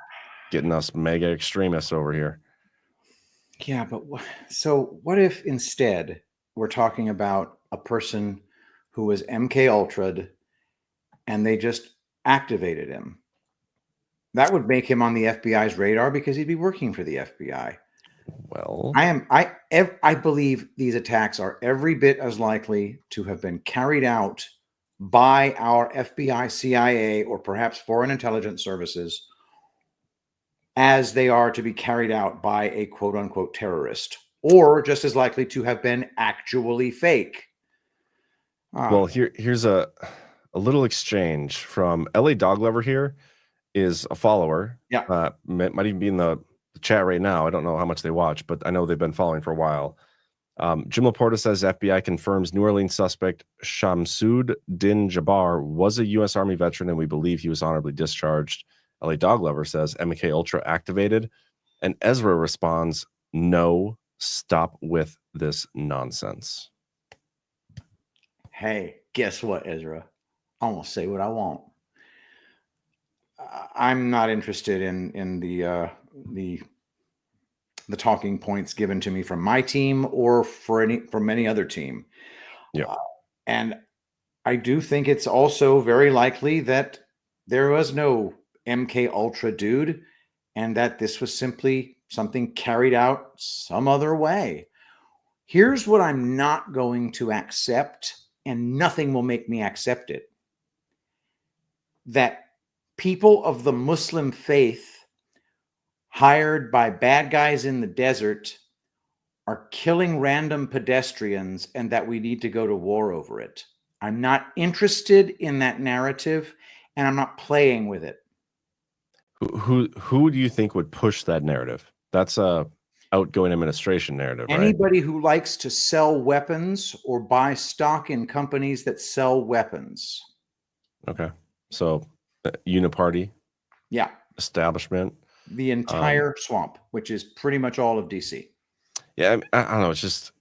getting us mega extremists over here. Yeah, but so what if instead we're talking about a person who was MK Ultra'd and they just activated him? That would make him on the FBI's radar because he'd be working for the FBI. Well, I believe these attacks are every bit as likely to have been carried out by our FBI, CIA, or perhaps foreign intelligence services as they are to be carried out by a quote unquote terrorist, or just as likely to have been actually fake. Well, here's a little exchange from LA Dog Lover. Here is a follower. Yeah. Might even be in the chat right now. I don't know how much they watch, but I know they've been following for a while. Jim Laporta says FBI confirms New Orleans suspect Shamsud Din Jabbar was a U.S. Army veteran, and we believe he was honorably discharged. LA Dog Lover says MK Ultra activated, and Ezra responds, no, stop with this nonsense. Hey, guess what, Ezra? I'm gonna say what I want. I'm not interested in the talking points given to me from my team or from any other team. Yeah, and I do think it's also very likely that there was no MK Ultra dude, and that this was simply something carried out some other way. Here's what I'm not going to accept, and nothing will make me accept it. That people of the Muslim faith hired by bad guys in the desert are killing random pedestrians and that we need to go to war over it. I'm not interested in that narrative, and I'm not playing with it. Who do you think would push that narrative? That's a outgoing administration narrative, right? Anybody who likes to sell weapons or buy stock in companies that sell weapons. Okay. So uniparty. Yeah. Establishment. The entire swamp, which is pretty much all of DC. Yeah. I don't know. It's just,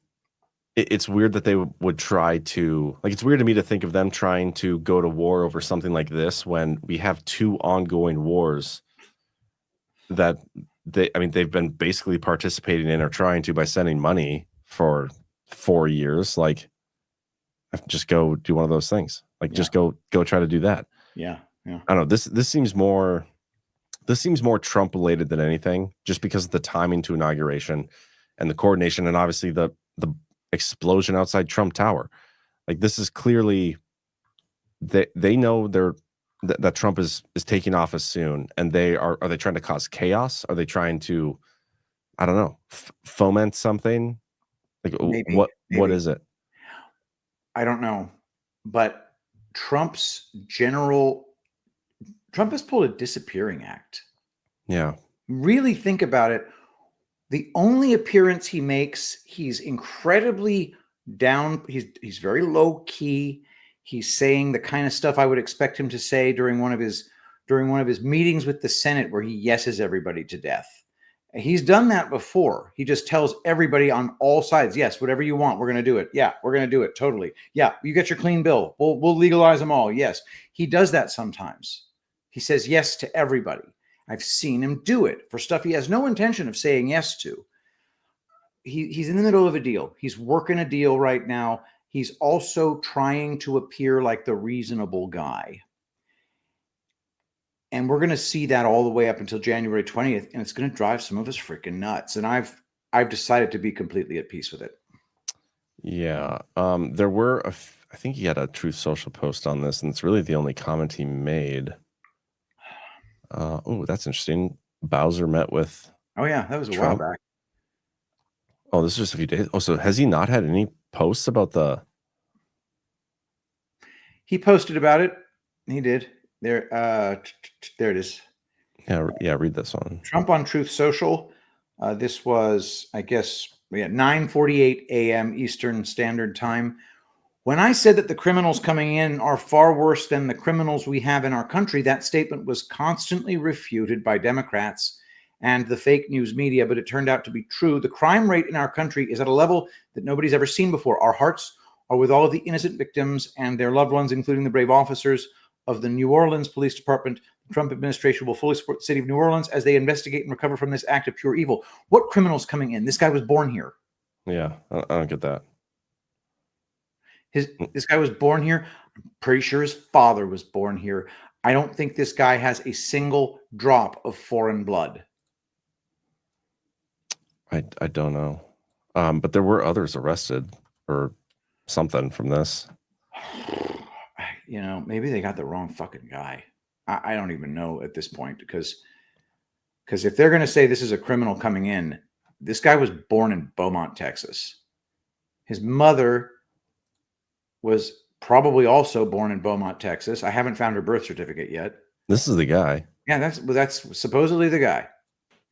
it's weird that they would try to, like, it's weird to me to think of them trying to go to war over something like this when we have two ongoing wars that they've been basically participating in or trying to by sending money for 4 years. Like, just go do one of those things. Like, just go try to do that. Yeah. I don't know. This seems more This seems more Trump related than anything, just because of the timing to inauguration and the coordination, and obviously the explosion outside Trump Tower. Like, this is clearly they know that Trump is taking office soon, and are they trying to cause chaos? Are they trying to, I don't know, foment something? Like, Maybe. what is it? I don't know, but Trump has pulled a disappearing act. Yeah. Really think about it. The only appearance he makes, he's incredibly down. He's very low key. He's saying the kind of stuff I would expect him to say during one of his meetings with the Senate, where he yeses everybody to death. He's done that before. He just tells everybody on all sides, yes, whatever you want, we're going to do it. Yeah, we're going to do it. Totally. Yeah, you get your clean bill. We'll legalize them all. Yes. He does that sometimes. He says yes to everybody. I've seen him do it for stuff he has no intention of saying yes to. He's in the middle of a deal. He's working a deal right now. He's also trying to appear like the reasonable guy. And we're going to see that all the way up until January 20th, and it's going to drive some of us freaking nuts. And I've decided to be completely at peace with it. Yeah. There were I think he had a Truth Social post on this, and it's really the only comment he made. Oh, that's interesting. Bowser met with Oh yeah, that was a Trump. while back. Oh, this is just a few days. Oh, so has he not had any posts about the? He posted about it. He did. There it is. Yeah. Read this one. Trump on Truth Social. This was, I guess, 9:48 a.m. Eastern Standard Time. When I said that the criminals coming in are far worse than the criminals we have in our country, that statement was constantly refuted by Democrats and the fake news media, but it turned out to be true. The crime rate in our country is at a level that nobody's ever seen before. Our hearts are with all of the innocent victims and their loved ones, including the brave officers of the New Orleans Police Department. The Trump administration will fully support the city of New Orleans as they investigate and recover from this act of pure evil. What criminals coming in? This guy was born here. Yeah, I don't get that. This guy was born here. I'm pretty sure his father was born here. I don't think this guy has a single drop of foreign blood. I don't know. But there were others arrested or something from this. Maybe they got the wrong fucking guy. I don't even know at this point, because if they're going to say this is a criminal coming in, this guy was born in Beaumont, Texas. His mother was probably also born in Beaumont, Texas. I haven't found her birth certificate yet. This is the guy. Yeah, that's supposedly the guy.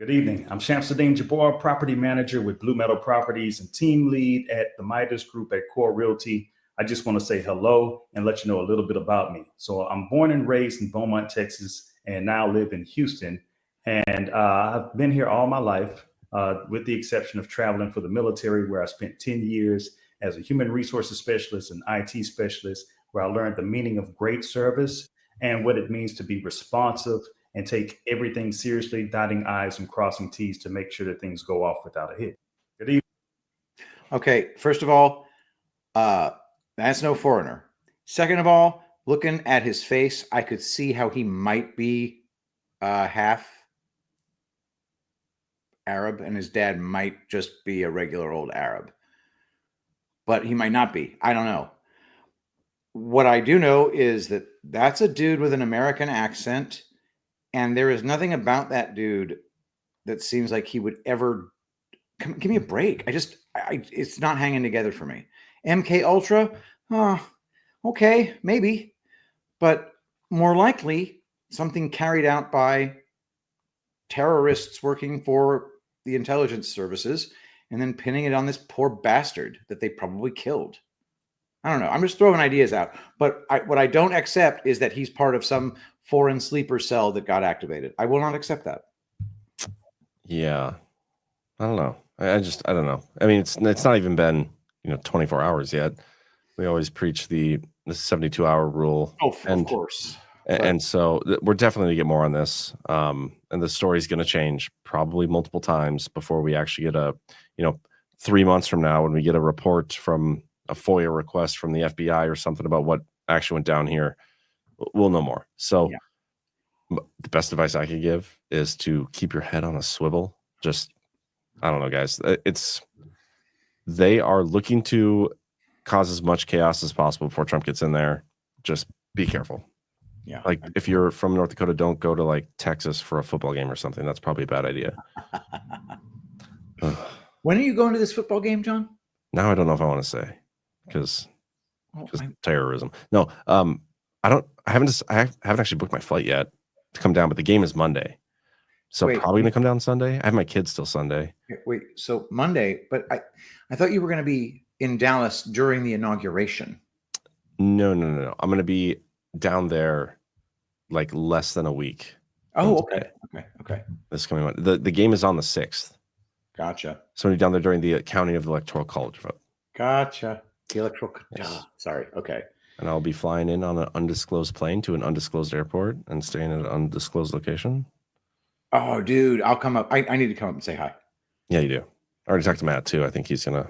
Good evening. I'm Shamsuddin Jabbar, property manager with Blue Meadow Properties and team lead at the Midas Group at Core Realty. I just want to say hello and let you know a little bit about me. So I'm born and raised in Beaumont, Texas, and now live in Houston. And I've been here all my life, with the exception of traveling for the military, where I spent 10 years as a human resources specialist and IT specialist, where I learned the meaning of great service and what it means to be responsive and take everything seriously, dotting I's and crossing T's to make sure that things go off without a hit. Good evening. Okay, first of all, that's no foreigner. Second of all, looking at his face, I could see how he might be half Arab, and his dad might just be a regular old Arab. But he might not be. I don't know. What I do know is that that's a dude with an American accent, and there is nothing about that dude that seems like he would ever give me a break. It's not hanging together for me. MK Ultra, okay, maybe, but more likely something carried out by terrorists working for the intelligence services and then pinning it on this poor bastard that they probably killed. I don't know. I'm just throwing ideas out. But what I don't accept is that he's part of some foreign sleeper cell that got activated. I will not accept that. Yeah. I don't know. I don't know. I mean, it's not even been, 24 hours yet. We always preach the 72-hour rule. Oh, of course. And so we're definitely going to get more on this. And the story's going to change probably multiple times before we actually get 3 months from now, when we get a report from a FOIA request from the FBI or something about what actually went down here, we'll know more. So The best advice I could give is to keep your head on a swivel. Just, I don't know, guys. They are looking to cause as much chaos as possible before Trump gets in there. Just be careful. Yeah. Like if you're from North Dakota, don't go to like Texas for a football game or something. That's probably a bad idea. When are you going to this football game, John? Now I don't know if I want to say because terrorism. No, I haven't actually booked my flight yet to come down, but the game is Monday. So probably gonna come down Sunday. I have my kids still Sunday. Wait, so Monday, but I thought you were gonna be in Dallas during the inauguration. No. I'm gonna be down there like less than a week. Oh, okay. This coming one. The game is on the 6th. Gotcha. So I'm down there during the counting of the electoral college vote. Gotcha. The electoral. Yes. Sorry. Okay. And I'll be flying in on an undisclosed plane to an undisclosed airport and staying at an undisclosed location. Oh, dude, I'll come up. I need to come up and say hi. Yeah, you do. I already talked to Matt too. I think he's gonna.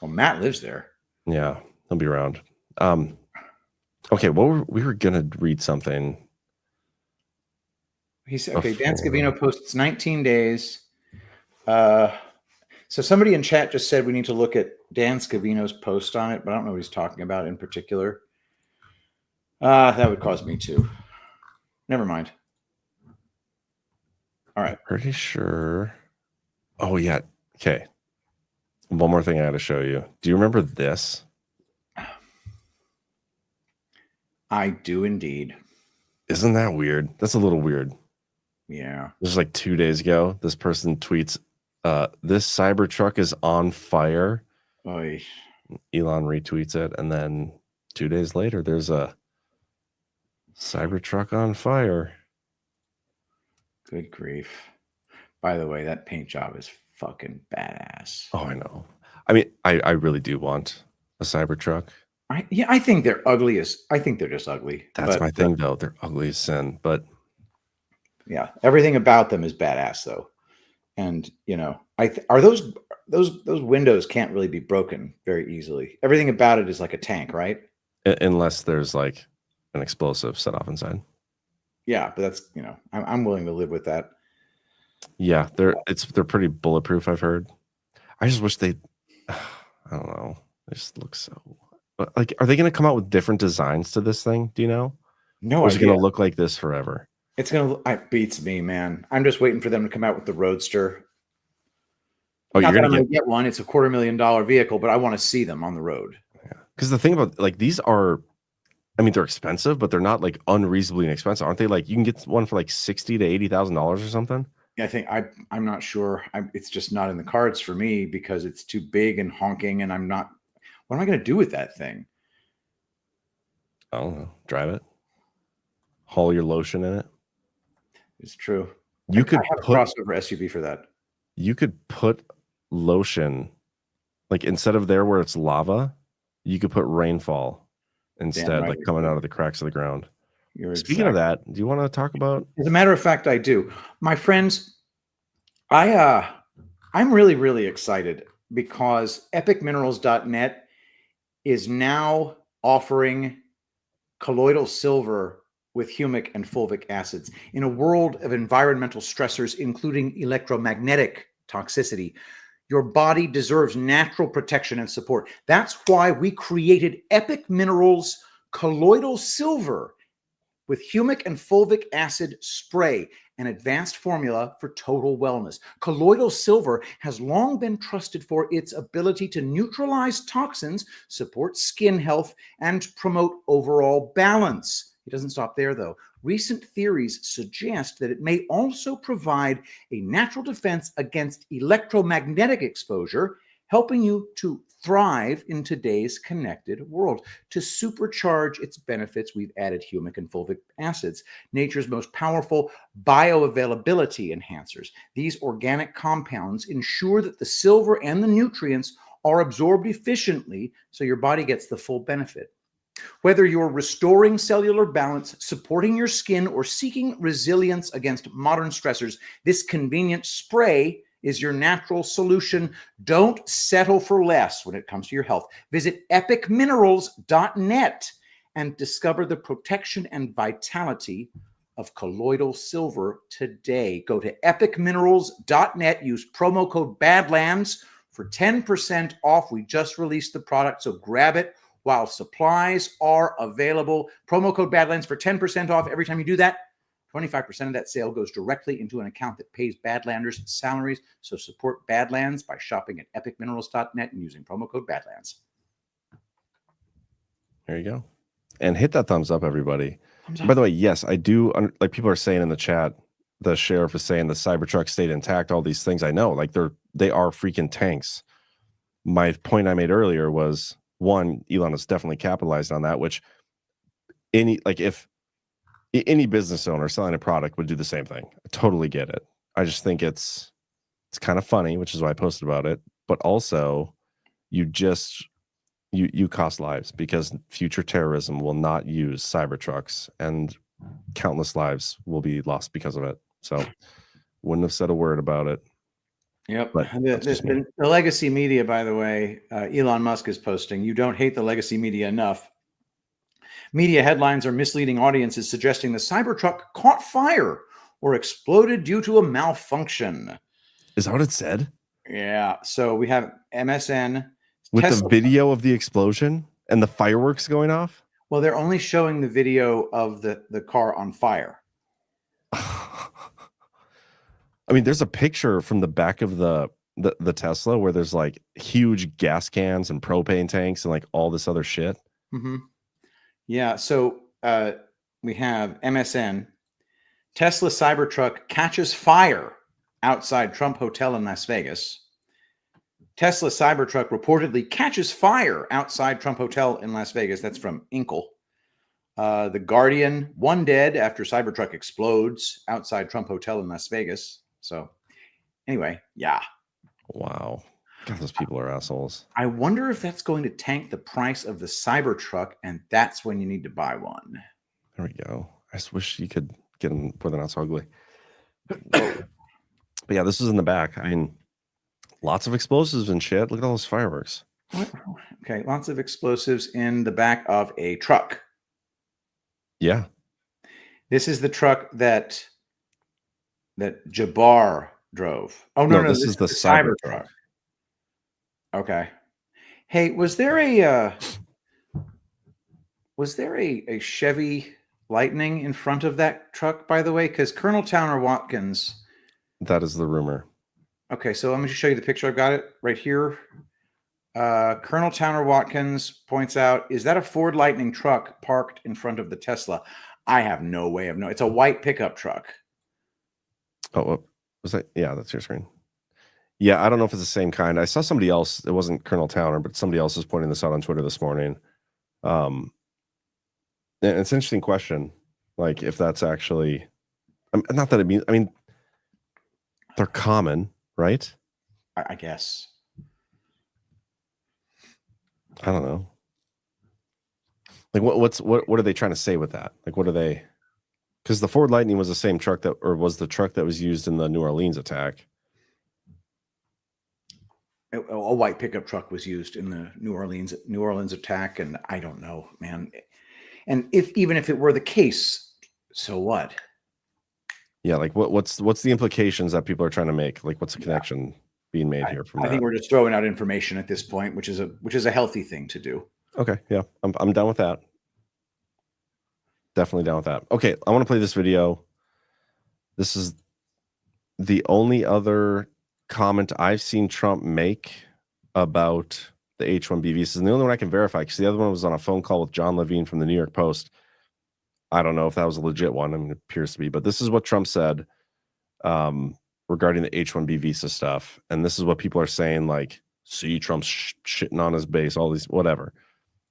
Well, Matt lives there. Yeah, he'll be around. Okay, well, we were gonna read something. He said, okay, Dan Scavino posts 19 days. So somebody in chat just said we need to look at Dan Scavino's post on it, but I don't know what he's talking about in particular. That would cause me to. Never mind. All right. Pretty sure. Oh, yeah. Okay. One more thing I got to show you. Do you remember this? I do indeed. Isn't that weird? That's a little weird. Yeah. This is like 2 days ago. This person tweets, this Cybertruck is on fire. Oy. Elon retweets it. And then 2 days later, there's a Cybertruck on fire. Good grief. By the way, that paint job is fucking badass. Oh, I know. I mean, I really do want a Cybertruck. I think they're ugly as I think they're just ugly. That's my thing, though. They're ugly as sin. But yeah, everything about them is badass, though. And are those windows can't really be broken very easily. Everything about it is like a tank, right? Unless there's like an explosive set off inside. Yeah, but that's I'm willing to live with that. Yeah, they're pretty bulletproof. I've heard. I just wish they. I don't know. They just look so. Like, are they going to come out with different designs to this thing? Do you know? No, or is it going to look like this forever? It's going to. It beats me, man. I'm just waiting for them to come out with the Roadster. Oh, Not you're that going I'm gonna get one. It's a $250,000 vehicle, but I want to see them on the road. Yeah, because the thing about like these are. I mean, they're expensive, but they're not like unreasonably inexpensive, aren't they? Like you can get one for like $60,000 to $80,000 or something. Yeah, I think I'm not sure. It's just not in the cards for me because it's too big and honking, and I'm not. What am I going to do with that thing? I don't know. Drive it. Haul your lotion in it. It's true. You could have a crossover SUV for that. You could put lotion, like instead of there where it's lava, you could put rainfall. Instead, right. like coming out of the cracks of the ground. Speaking exactly. of that, do you want to talk about? As a matter of fact, I do. My friends, I'm really, really excited because epicminerals.net is now offering colloidal silver with humic and fulvic acids in a world of environmental stressors, including electromagnetic toxicity. Your body deserves natural protection and support. That's why we created Epic Minerals Colloidal Silver with humic and fulvic acid spray, an advanced formula for total wellness. Colloidal silver has long been trusted for its ability to neutralize toxins, support skin health, and promote overall balance. It doesn't stop there, though. Recent theories suggest that it may also provide a natural defense against electromagnetic exposure, helping you to thrive in today's connected world. To supercharge its benefits, we've added humic and fulvic acids, nature's most powerful bioavailability enhancers. These organic compounds ensure that the silver and the nutrients are absorbed efficiently so your body gets the full benefit. Whether you're restoring cellular balance, supporting your skin, or seeking resilience against modern stressors, this convenient spray is your natural solution. Don't settle for less when it comes to your health. Visit epicminerals.net and discover the protection and vitality of colloidal silver today. Go to epicminerals.net. Use promo code BADLANDS for 10% off. We just released the product, so grab it while supplies are available. Promo code BADLANDS for 10% off every time you do that. 25% of that sale goes directly into an account that pays Badlanders salaries. So support Badlands by shopping at epicminerals.net and using promo code Badlands. There you go. And hit that thumbs up, everybody. By the way, yes, I do. Like people are saying in the chat, the sheriff is saying the Cybertruck stayed intact, all these things. I know, like they are freaking tanks. My point I made earlier was, one, Elon has definitely capitalized on that, which if any business owner selling a product would do the same thing. I totally get it. I just think it's kind of funny, which is why I posted about it. But also, you cost lives, because future terrorism will not use Cybertrucks, and countless lives will be lost because of it. So, wouldn't have said a word about it. Yep. But the legacy media, by the way, Elon Musk is posting, "You don't hate the legacy media enough. Media headlines are misleading audiences, suggesting the Cybertruck caught fire or exploded due to a malfunction." Is that what it said? Yeah. So we have MSN. With Tesla. the video of the explosion and the fireworks going off? Well, they're only showing the video of the car on fire. I mean, there's a picture from the back of the Tesla where there's like huge gas cans and propane tanks and like all this other shit. Mm-hmm. Yeah. So we have MSN. Tesla Cybertruck catches fire outside Trump Hotel in Las Vegas. Tesla Cybertruck reportedly catches fire outside Trump Hotel in Las Vegas. That's from Inkle. The Guardian, 1 dead after Cybertruck explodes outside Trump Hotel in Las Vegas. So anyway, yeah. Wow. God, those people are assholes. I wonder if that's going to tank the price of the Cybertruck, and that's when you need to buy one. There we go. I just wish you could get them where they're not so ugly. But yeah, this is in the back. I mean, lots of explosives and shit. Look at all those fireworks. Okay, lots of explosives in the back of a truck. Yeah. This is the truck that Jabbar drove. Oh, no, this is the Cybertruck. Okay. Hey, was there a Chevy Lightning in front of that truck, by the way? Because Colonel Towner Watkins. That is the rumor. Okay, so let me just show you the picture. I've got it right here. Colonel Towner Watkins points out, is that a Ford Lightning truck parked in front of the Tesla? I have no way of knowing. It's a white pickup truck. Oh, what was that? Yeah, that's your screen. Yeah, I don't know if it's the same kind. I saw somebody else. It wasn't Colonel Towner, but somebody else was pointing this out on Twitter this morning. And it's an interesting question. Like, if that's actually, not that it means, I mean, they're common, right? I guess. I don't know. Like, what are they trying to say with that? Like, what are they? Because the Ford Lightning was the same truck was the truck that was used in the New Orleans attack. A white pickup truck was used in the New Orleans attack, and I don't know, man. And even if it were the case, so what? Yeah, like what's the implications that people are trying to make? Like, what's the connection being made here from that? I think we're just throwing out information at this point, which is a healthy thing to do. Okay, yeah, I'm down with that. Definitely down with that. Okay, I want to play this video. This is the only other comment I've seen Trump make about the H-1B visas, and the only one I can verify, because the other one was on a phone call with John Levine from the New York Post. I don't know if that was a legit one. I mean, it appears to be, but this is what Trump said regarding the H-1B visa stuff, and this is what people are saying, like, see, Trump's shitting on his base, all these, whatever.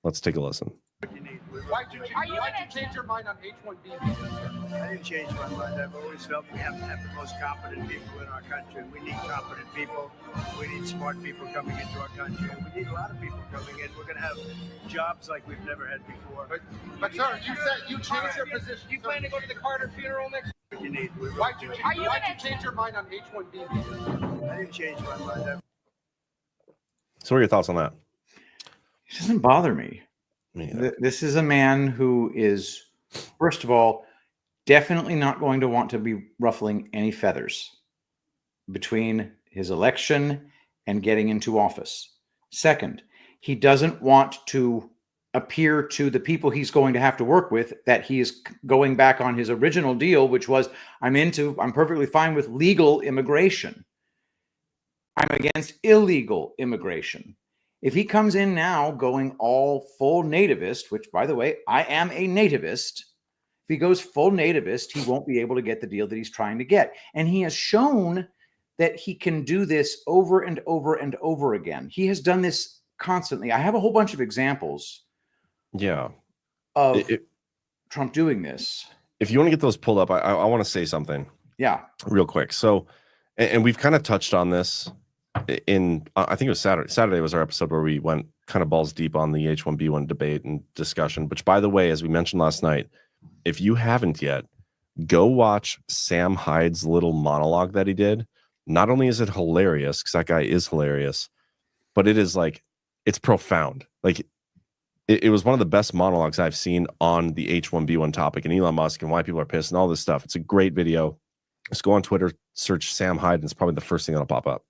Let's take a listen. Why did you change your mind on H-1B visas? I didn't change my mind. I've always felt we have to have the most competent people in our country. We need competent people. We need smart people coming into our country. And we need a lot of people coming in. We're going to have jobs like we've never had before. But sir, you said you changed your position. You plan to go to the Carter funeral next? You need. Why did you change your mind on H-1B visas? I didn't change my mind. So what are your thoughts on that? It doesn't bother me. This is a man who is, first of all, definitely not going to want to be ruffling any feathers between his election and getting into office. Second, he doesn't want to appear to the people he's going to have to work with that he is going back on his original deal, which was, I'm perfectly fine with legal immigration. I'm against illegal immigration. If he comes in now going all full nativist, which, by the way, I am a nativist, if he goes full nativist, he won't be able to get the deal that he's trying to get. And he has shown that he can do this over and over and over again. He has done this constantly. I have a whole bunch of examples of Trump doing this. If you want to get those pulled up, I want to say something. Yeah. Real quick. So, and we've kind of touched on this in, I think it was Saturday. Saturday was our episode where we went kind of balls deep on the H-1B1 debate and discussion, which, by the way, as we mentioned last night, if you haven't yet, go watch Sam Hyde's little monologue that he did. Not only is it hilarious, because that guy is hilarious, but it is like, it's profound. Like, it was one of the best monologues I've seen on the H-1B1 topic and Elon Musk and why people are pissed and all this stuff. It's a great video. Just go on Twitter, search Sam Hyde, and it's probably the first thing that'll pop up.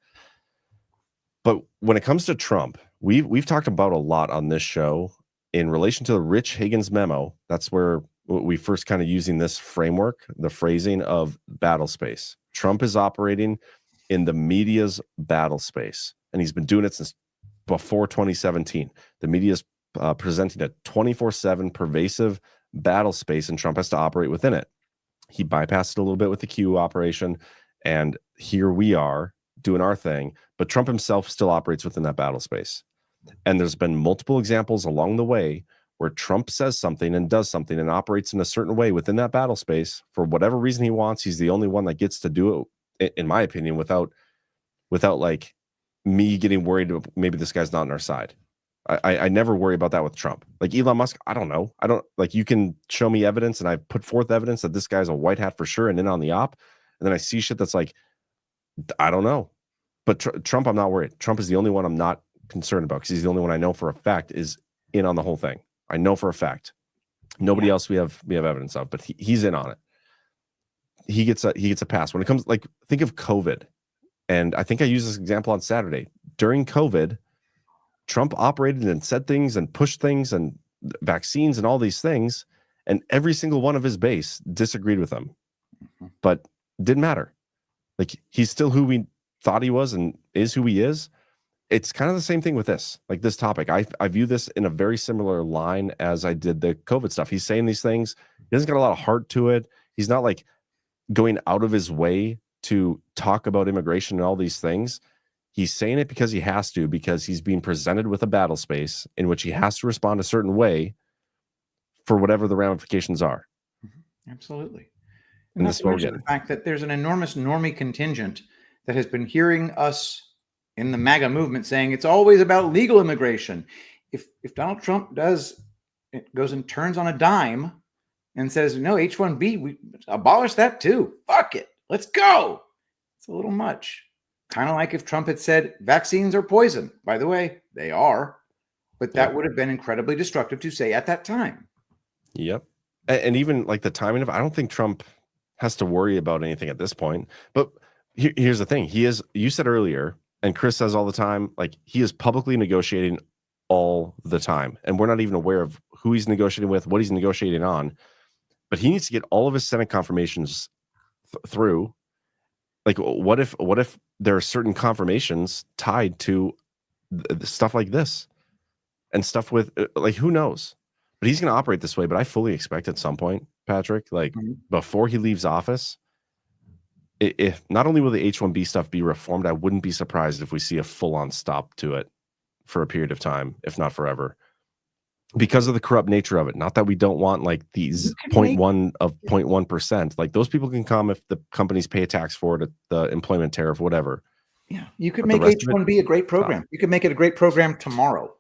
But when it comes to Trump, we've talked about a lot on this show in relation to the Rich Higgins memo. That's where we first kind of using this framework, the phrasing of battle space. Trump is operating in the media's battle space, and he's been doing it since before 2017. The media's presenting a 24/7 pervasive battle space, and Trump has to operate within it. He bypassed it a little bit with the Q operation, and here we are doing our thing, but Trump himself still operates within that battle space. And there's been multiple examples along the way where Trump says something and does something and operates in a certain way within that battle space for whatever reason he wants. He's the only one that gets to do it, in my opinion, without like me getting worried maybe this guy's not on our side. I never worry about that with Trump. Like Elon Musk, I don't know. I don't, like, you can show me evidence and I put forth evidence that this guy's a white hat for sure and in on the op. And then I see shit that's like, I don't know. But Trump, I'm not worried. Trump is the only one I'm not concerned about because he's the only one I know for a fact is in on the whole thing. I know for a fact. Nobody else we have evidence of, but he's in on it. He gets a pass. When it comes, like, think of COVID. And I think I used this example on Saturday. During COVID, Trump operated and said things and pushed things and vaccines and all these things, and every single one of his base disagreed with him. But didn't matter. Like, he's still who we thought he was and is who he is. It's kind of the same thing with this, like this topic. I view this in a very similar line as I did the COVID stuff. He's saying these things. He doesn't got a lot of heart to it. He's not like going out of his way to talk about immigration and all these things. He's saying it because he has to, because he's being presented with a battle space in which he has to respond a certain way for whatever the ramifications are. Absolutely. And this is what we're getting. The fact that there's an enormous normie contingent that has been hearing us in the MAGA movement saying it's always about legal immigration. If Donald Trump goes and turns on a dime and says, no, H-1B, we abolish that too. Fuck it. Let's go. It's a little much. Kind of like if Trump had said vaccines are poison. By the way, they are. But that would have been incredibly destructive to say at that time. Yep. And even like the timing of, I don't think Trump has to worry about anything at this point. But here's the thing. You said earlier, and Chris says all the time, like, he is publicly negotiating all the time. And we're not even aware of who he's negotiating with, what he's negotiating on. But he needs to get all of his Senate confirmations through. Like, what if there are certain confirmations tied to stuff like this and stuff with, like, who knows? But he's going to operate this way. But I fully expect at some point, Patrick, like before he leaves office, if not only will the H-1B stuff be reformed, I wouldn't be surprised if we see a full-on stop to it for a period of time, if not forever, because of the corrupt nature of it. Not that we don't want like these 0.1%. Like, those people can come if the companies pay a tax for it, the employment tariff, whatever. Yeah, you could make H-1B a great program. You could make it a great program tomorrow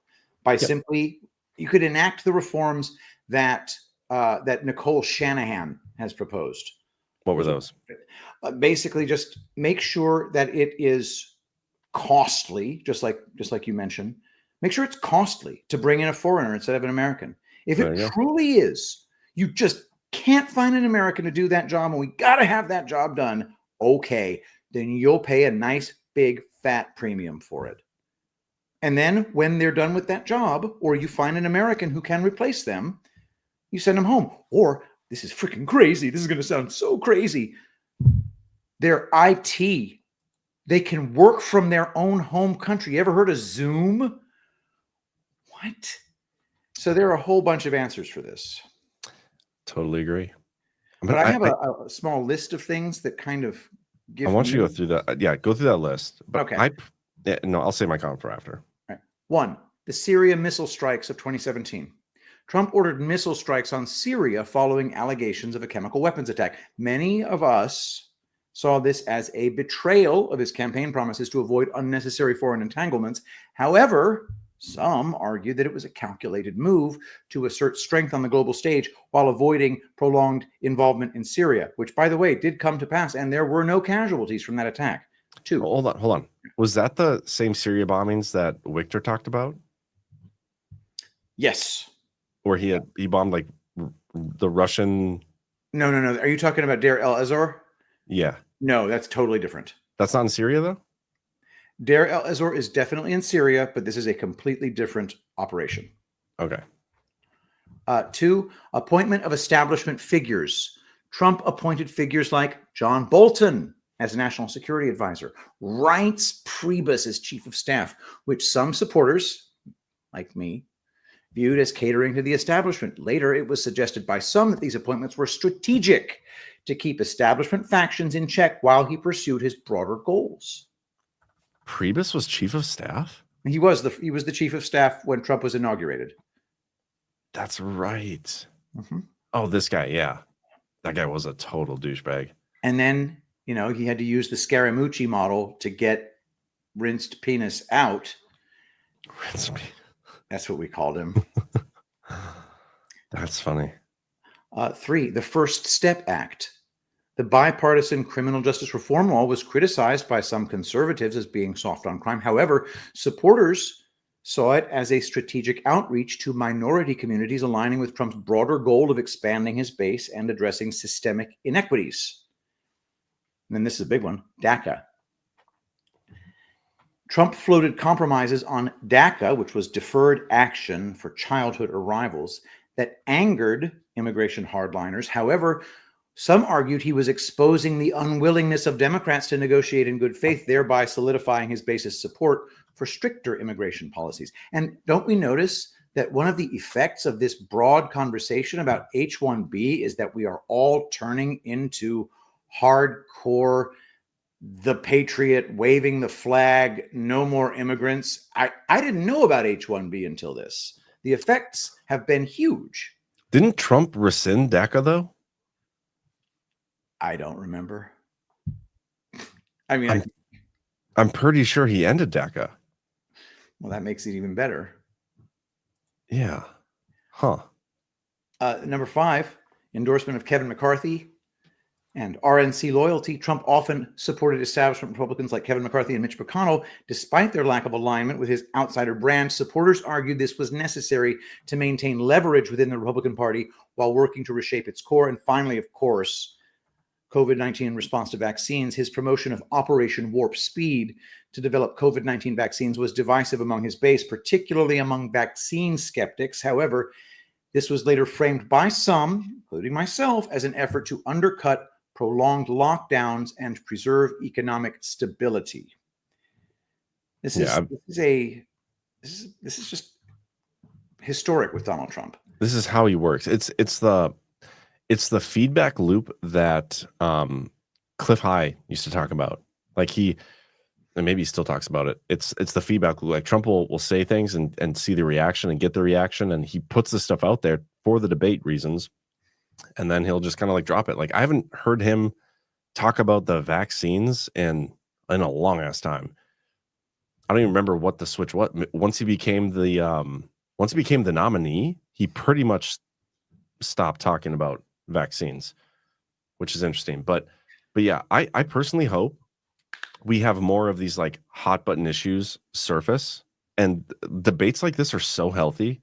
by simply, you could enact the reforms that that Nicole Shanahan has proposed. What were those? Basically, just make sure that it is costly, just like you mentioned. Make sure it's costly to bring in a foreigner instead of an American. If it truly is, you just can't find an American to do that job and we got to have that job done, okay, then you'll pay a nice big fat premium for it. And then when they're done with that job, or you find an American who can replace them, you send them home. Or, this is freaking crazy. This is going to sound so crazy. Their IT, they can work from their own home country. You ever heard of Zoom? What? So there are a whole bunch of answers for this. Totally agree. But I have a small list of things that kind of give I want you me... to go through that. Yeah, go through that list. But Okay. No, I'll say my comment for after. All right. 1, the Syria missile strikes of 2017. Trump ordered missile strikes on Syria following allegations of a chemical weapons attack. Many of us saw this as a betrayal of his campaign promises to avoid unnecessary foreign entanglements. However, some argued that it was a calculated move to assert strength on the global stage while avoiding prolonged involvement in Syria, which, by the way, did come to pass, and there were no casualties from that attack. 2. Hold on. Was that the same Syria bombings that Victor talked about? Yes. Where he bombed like the Russian... No. Are you talking about Deir el-Ezzor? Yeah. No, that's totally different. That's not in Syria, though? Deir el-Ezzor is definitely in Syria, but this is a completely different operation. Okay. 2, appointment of establishment figures. Trump appointed figures like John Bolton as national security advisor, Reince Priebus as chief of staff, which some supporters, like me, viewed as catering to the establishment. Later, it was suggested by some that these appointments were strategic to keep establishment factions in check while he pursued his broader goals. Priebus was chief of staff? He was the chief of staff when Trump was inaugurated. That's right. Mm-hmm. Oh, this guy, yeah. That guy was a total douchebag. And then, he had to use the Scaramucci model to get rinsed penis out. Rinsed penis. That's what we called him. That's funny. 3, the First Step Act. The bipartisan criminal justice reform law was criticized by some conservatives as being soft on crime. However, supporters saw it as a strategic outreach to minority communities, aligning with Trump's broader goal of expanding his base and addressing systemic inequities. And then this is a big one, DACA. Trump floated compromises on DACA, which was deferred action for childhood arrivals, that angered immigration hardliners. However, some argued he was exposing the unwillingness of Democrats to negotiate in good faith, thereby solidifying his base's support for stricter immigration policies. And don't we notice that one of the effects of this broad conversation about H-1B is that we are all turning into hardcore, the patriot, waving the flag, no more immigrants. I didn't know about H-1B until this. The effects have been huge. Didn't Trump rescind DACA, though? I don't remember. I mean, I'm pretty sure he ended DACA. Well, that makes it even better. Yeah. Huh. Number 5, endorsement of Kevin McCarthy and RNC loyalty. Trump often supported establishment Republicans like Kevin McCarthy and Mitch McConnell, despite their lack of alignment with his outsider brand. Supporters argued this was necessary to maintain leverage within the Republican Party while working to reshape its core. And finally, of course, COVID-19 response to vaccines. His promotion of Operation Warp Speed to develop COVID-19 vaccines was divisive among his base, particularly among vaccine skeptics. However, this was later framed by some, including myself, as an effort to undercut prolonged lockdowns and preserve economic stability. This is just historic with Donald Trump. This is how he works. It's the feedback loop that Cliff High used to talk about. Like and maybe he still talks about it. It's the feedback loop. Like Trump will say things and see the reaction and get the reaction, and he puts this stuff out there for the debate reasons, and then he'll just kind of like drop it. Like I haven't heard him talk about the vaccines in a long ass time. I don't even remember what the switch was. Once he became the nominee, he pretty much stopped talking about vaccines, which is interesting. But yeah, I personally hope we have more of these like hot button issues surface, and debates like this are so healthy.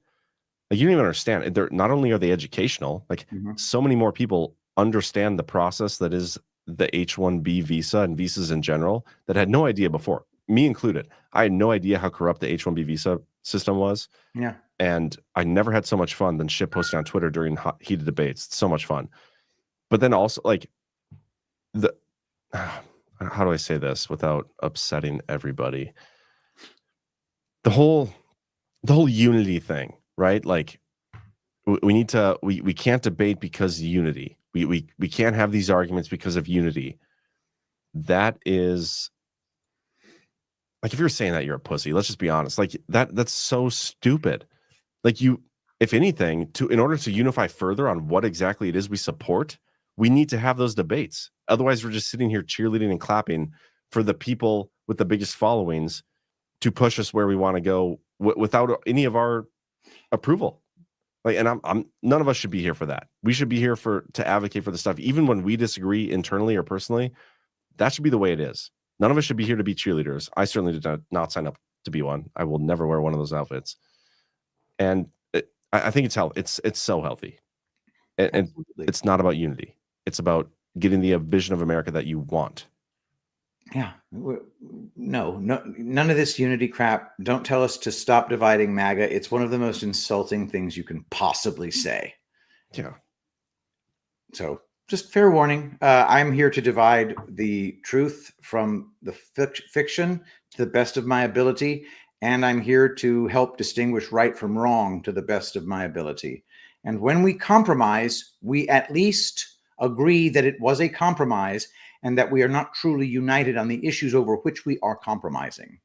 Like, you don't even understand. They're not only are they educational, like so many more people understand the process that is the H-1B visa and visas in general that had no idea before, me included. I had no idea how corrupt the H-1B visa system was. Yeah. And I never had so much fun than shit posting on Twitter during heated debates. It's so much fun. But then also, like, how do I say this without upsetting everybody? The whole unity thing, right? Like, we need to, we can't debate because unity. We can't have these arguments because of unity. That is, like, if you're saying that, you're a pussy. Let's just be honest. Like, that's so stupid. Like, if anything, in order to unify further on what exactly it is we support, we need to have those debates. Otherwise, we're just sitting here cheerleading and clapping for the people with the biggest followings to push us where we want to go without any of our approval. Like, and I'm none of us should be here for that. We should be here to advocate for the stuff, even when we disagree internally or personally. That should be the way it is. None of us should be here to be cheerleaders. I certainly did not sign up to be one. I will never wear one of those outfits. And I think it's so healthy. And it's not about unity. It's about getting the vision of America that you want. Yeah. No, none of this unity crap. Don't tell us to stop dividing MAGA. It's one of the most insulting things you can possibly say. Yeah. So just fair warning. I'm here to divide the truth from the fiction to the best of my ability. And I'm here to help distinguish right from wrong to the best of my ability. And when we compromise, we at least agree that it was a compromise and that we are not truly united on the issues over which we are compromising.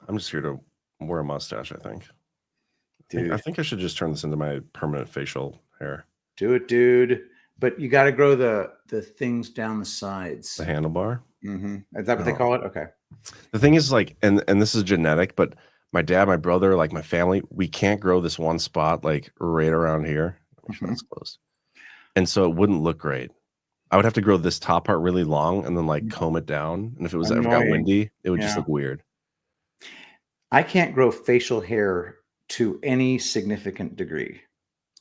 I'm just here to wear a mustache, I think. Dude. I think I should just turn this into my permanent facial hair. Do it, dude. But you got to grow the things down the sides. The handlebar? Mm-hmm. Is that what they call it? Okay. The thing is, like, and this is genetic, but my dad, my brother, like my family, we can't grow this one spot like right around here. That's closed. And so it wouldn't look great. I would have to grow this top part really long and then like comb it down. And if it was ever got windy, it would just look weird. I can't grow facial hair to any significant degree.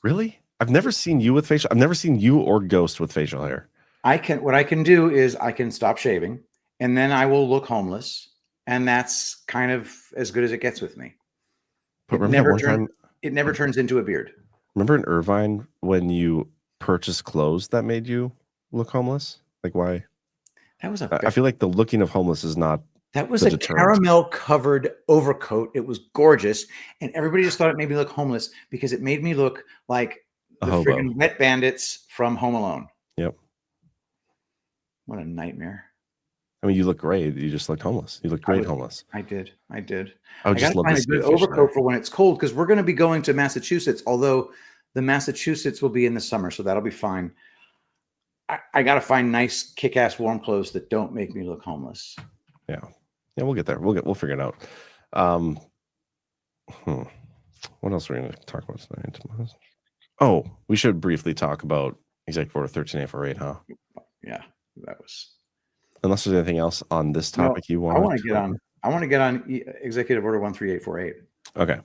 Really? I've never seen you with facial. I've never seen you or Ghost with facial hair. What I can do is I can stop shaving and then I will look homeless. And that's kind of as good as it gets with me. But it never turns into a beard. Remember in Irvine when you purchased clothes that made you look homeless? Like, why? That was I feel like the looking of homeless is not. That was a caramel covered overcoat. It was gorgeous. And everybody just thought it made me look homeless because it made me look like the friggin' wet bandits from Home Alone. Yep. What a nightmare. I mean, you look great. You just looked homeless. You look great homeless. I did. I would just love find to a good see overcoat for when it's cold because we're going to be going to Massachusetts, although the Massachusetts will be in the summer, so that'll be fine. I got to find nice kick-ass warm clothes that don't make me look homeless. Yeah. Yeah, we'll get there. We'll figure it out. What else are we going to talk about tonight? Oh, we should briefly talk about Executive Order 13848, huh? Yeah, that was. Unless there's anything else on this topic you want. I want to get on Executive Order 13848. Okay.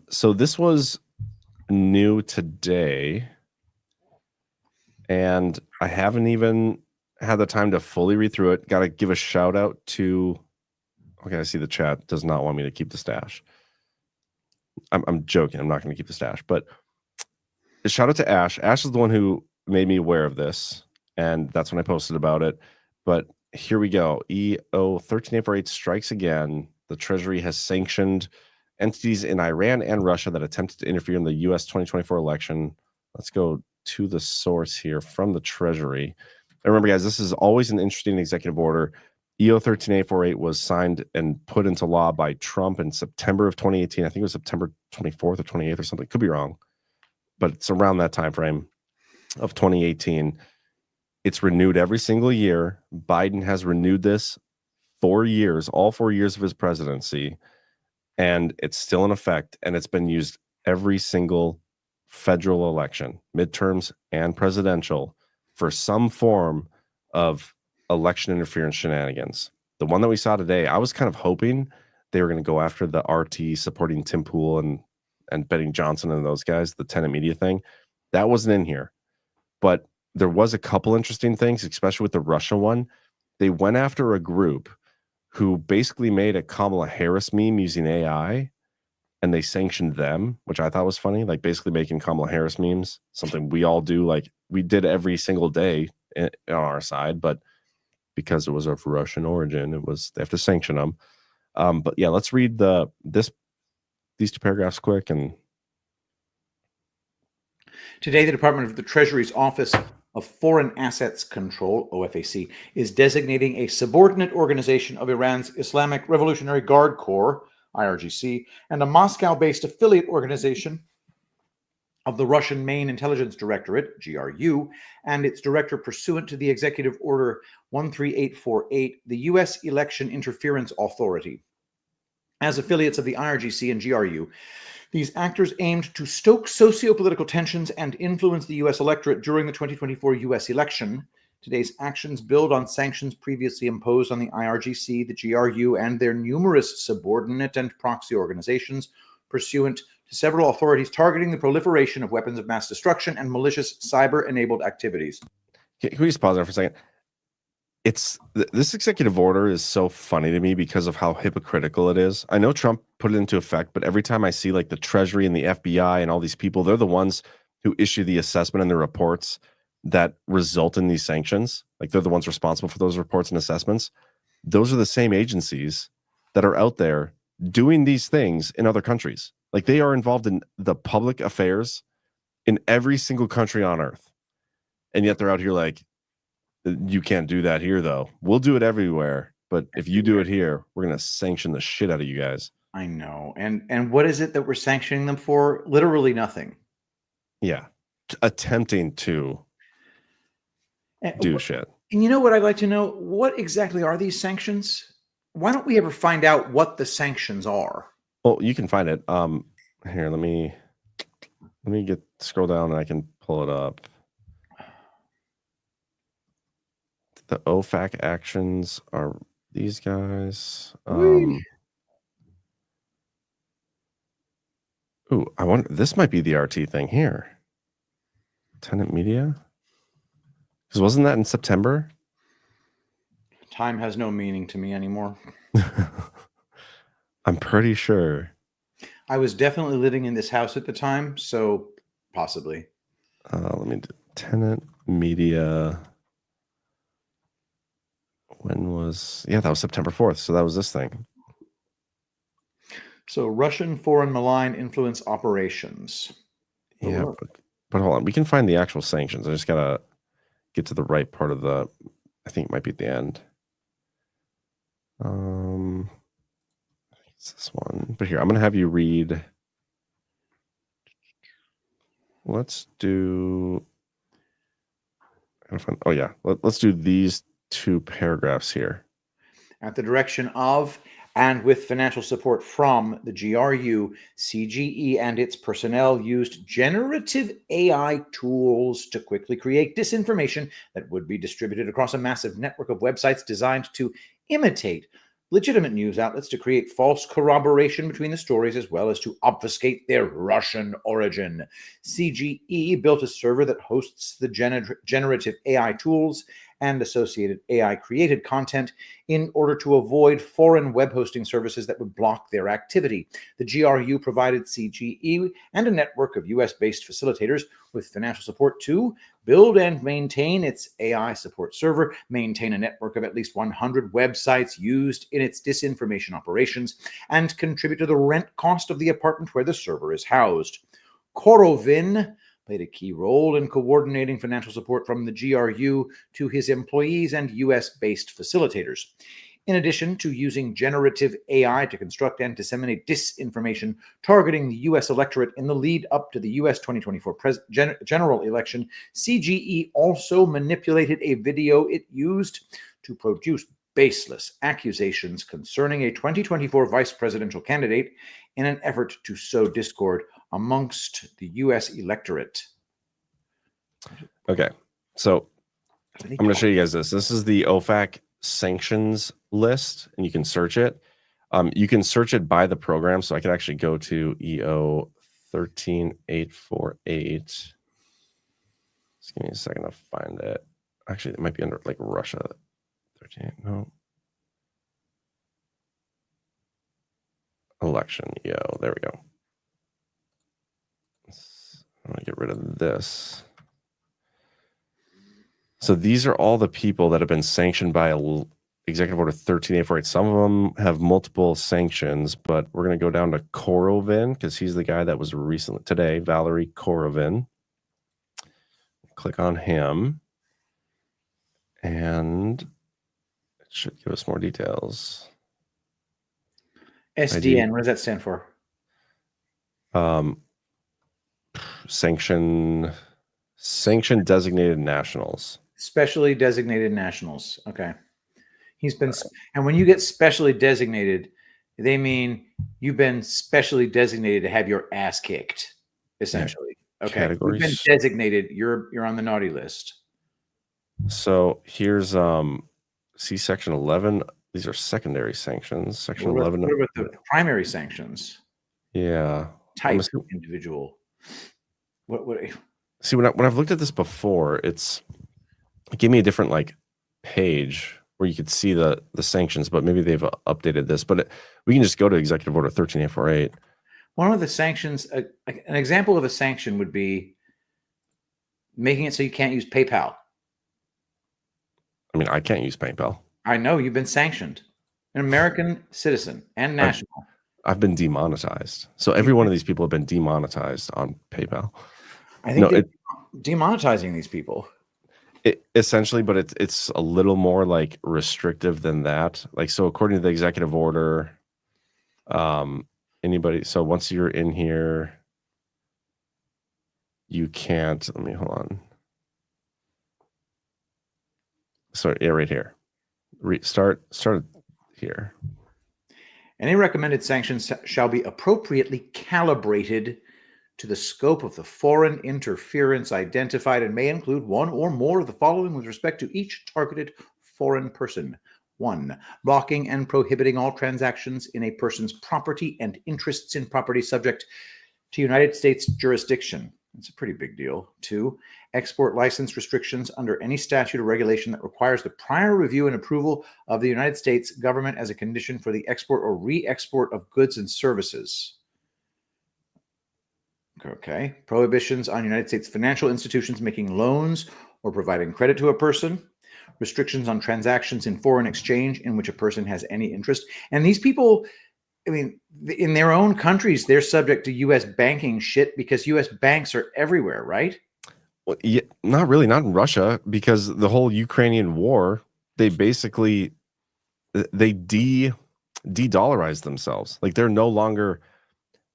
So this was new today, and I haven't even had the time to fully read through it. Got to give a shout out to. Okay, I see the chat does not want me to keep the stash. I'm joking. I'm not going to keep the stash, but shout out to Ash. Ash is the one who made me aware of this, and that's when I posted about it. But here we go. EO 13848 strikes again. The Treasury has sanctioned entities in Iran and Russia that attempted to interfere in the U.S. 2024 election. Let's go to the source here from the Treasury. And remember, guys, this is always an interesting executive order. EO 13848 was signed and put into law by Trump in September of 2018. I think it was September 24th or 28th or something. Could be wrong, but it's around that time frame of 2018. It's renewed every single year. Biden has renewed this 4 years, all 4 years of his presidency, and it's still in effect, and it's been used every single federal election, midterms and presidential, for some form of election interference shenanigans. The one that we saw today, I was kind of hoping they were going to go after the RT supporting Tim Pool and and betting Johnson and those guys, the tenant media thing, that wasn't in here. But there was a couple interesting things, especially with the Russia one. They went after a group who basically made a Kamala Harris meme using AI, and they sanctioned them, which I thought was funny. Like basically making Kamala Harris memes, something we all do, like we did every single day on our side, but because it was of Russian origin, they have to sanction them. But yeah, let's read these two paragraphs quick. And today, the Department of the Treasury's Office of Foreign Assets Control, OFAC, is designating a subordinate organization of Iran's Islamic Revolutionary Guard Corps, IRGC, and a Moscow-based affiliate organization of the Russian Main Intelligence Directorate, GRU, and its director pursuant to the Executive Order 13848, the U.S. Election Interference Authority. As affiliates of the IRGC and GRU, these actors aimed to stoke socio-political tensions and influence the U.S. electorate during the 2024 U.S. election. Today's actions build on sanctions previously imposed on the IRGC, the GRU, and their numerous subordinate and proxy organizations, pursuant to several authorities targeting the proliferation of weapons of mass destruction and malicious cyber-enabled activities. Can we just pause there for a second? This executive order is so funny to me because of how hypocritical it is. I know Trump put it into effect, but every time I see like the Treasury and the FBI and all these people, they're the ones who issue the assessment and the reports that result in these sanctions. Like they're the ones responsible for those reports and assessments. Those are the same agencies that are out there doing these things in other countries. Like they are involved in the public affairs in every single country on earth. And yet they're out here like, you can't do that here, though. We'll do it everywhere. But if you do it here, we're going to sanction the shit out of you guys. I know. And what is it that we're sanctioning them for? Literally nothing. Yeah. Attempting to do shit. And you know what I'd like to know? What exactly are these sanctions? Why don't we ever find out what the sanctions are? Well, you can find it. Here, let me scroll down and I can pull it up. The OFAC actions are these guys. Ooh, I wonder. This might be the RT thing here. Tenant media, because wasn't that in September? Time has no meaning to me anymore. I'm pretty sure. I was definitely living in this house at the time, so possibly. Let me do tenant media. When was, that was September 4th. So that was this thing. So Russian foreign malign influence operations. Yeah, but hold on. We can find the actual sanctions. I just got to get to the right part of I think it might be at the end. I think it's this one. But here, I'm going to have you read. Let's do. Let's do these two paragraphs here. At the direction of and with financial support from the GRU, CGE and its personnel used generative AI tools to quickly create disinformation that would be distributed across a massive network of websites designed to imitate legitimate news outlets, to create false corroboration between the stories, as well as to obfuscate their Russian origin. CGE built a server that hosts the generative AI tools and associated AI-created content in order to avoid foreign web hosting services that would block their activity. The GRU provided CGE and a network of US-based facilitators with financial support to build and maintain its AI support server, maintain a network of at least 100 websites used in its disinformation operations, and contribute to the rent cost of the apartment where the server is housed. Korovin played a key role in coordinating financial support from the GRU to his employees and US-based facilitators. In addition to using generative AI to construct and disseminate disinformation targeting the US electorate in the lead up to the US 2024 general election, CGE also manipulated a video it used to produce baseless accusations concerning a 2024 vice presidential candidate in an effort to sow discord amongst the U.S. electorate. Okay, so I'm going to show you guys this. This is the OFAC sanctions list, and you can search it. You can search it by the program, so I can actually go to 13848. Just give me a second to find it. Actually, it might be under like Russia. 13, no. Election, yo, there we go. I'm gonna get rid of this. So these are all the people that have been sanctioned by Executive Order 13848. Some of them have multiple sanctions, but we're going to go down to Korovin because he's the guy that was recently today, Valery Korovin. Click on him, and it should give us more details. SDN, what does that stand for? Sanction designated nationals. Specially designated nationals. Okay. He's been, and when you get specially designated, they mean you've been specially designated to have your ass kicked, essentially. Okay. Categories. You've been designated. You're on the naughty list. So here's see section 11. These are secondary sanctions. Section 11. What about the primary sanctions? Yeah. Type of individual. What? See, when I've looked at this before, it gave me a different like page where you could see the sanctions, but maybe they've updated this. But we can just go to Executive Order 13848. One of the sanctions, an example of a sanction would be making it so you can't use PayPal. I mean, I can't use PayPal. I know you've been sanctioned, an American citizen and national. I've been demonetized. So every one of these people have been demonetized on PayPal. I think they're demonetizing these people. Essentially, but it's a little more like restrictive than that. Like, so according to the executive order, anybody, so once you're in here, you can't, let me hold on. So yeah, right here. Start here. Any recommended sanctions shall be appropriately calibrated to the scope of the foreign interference identified and may include one or more of the following with respect to each targeted foreign person. 1. Blocking and prohibiting all transactions in a person's property and interests in property subject to United States jurisdiction. It's a pretty big deal. 2. Export license restrictions under any statute or regulation that requires the prior review and approval of the United States government as a condition for the export or re-export of goods and services. Okay. Prohibitions on United States financial institutions making loans or providing credit to a person. Restrictions on transactions in foreign exchange in which a person has any interest. And these people, I mean, in their own countries, they're subject to U.S. banking shit because U.S. banks are everywhere, right? Well, yeah, not really, not in Russia, because the whole Ukrainian war, they basically de-dollarized themselves. Like they're no longer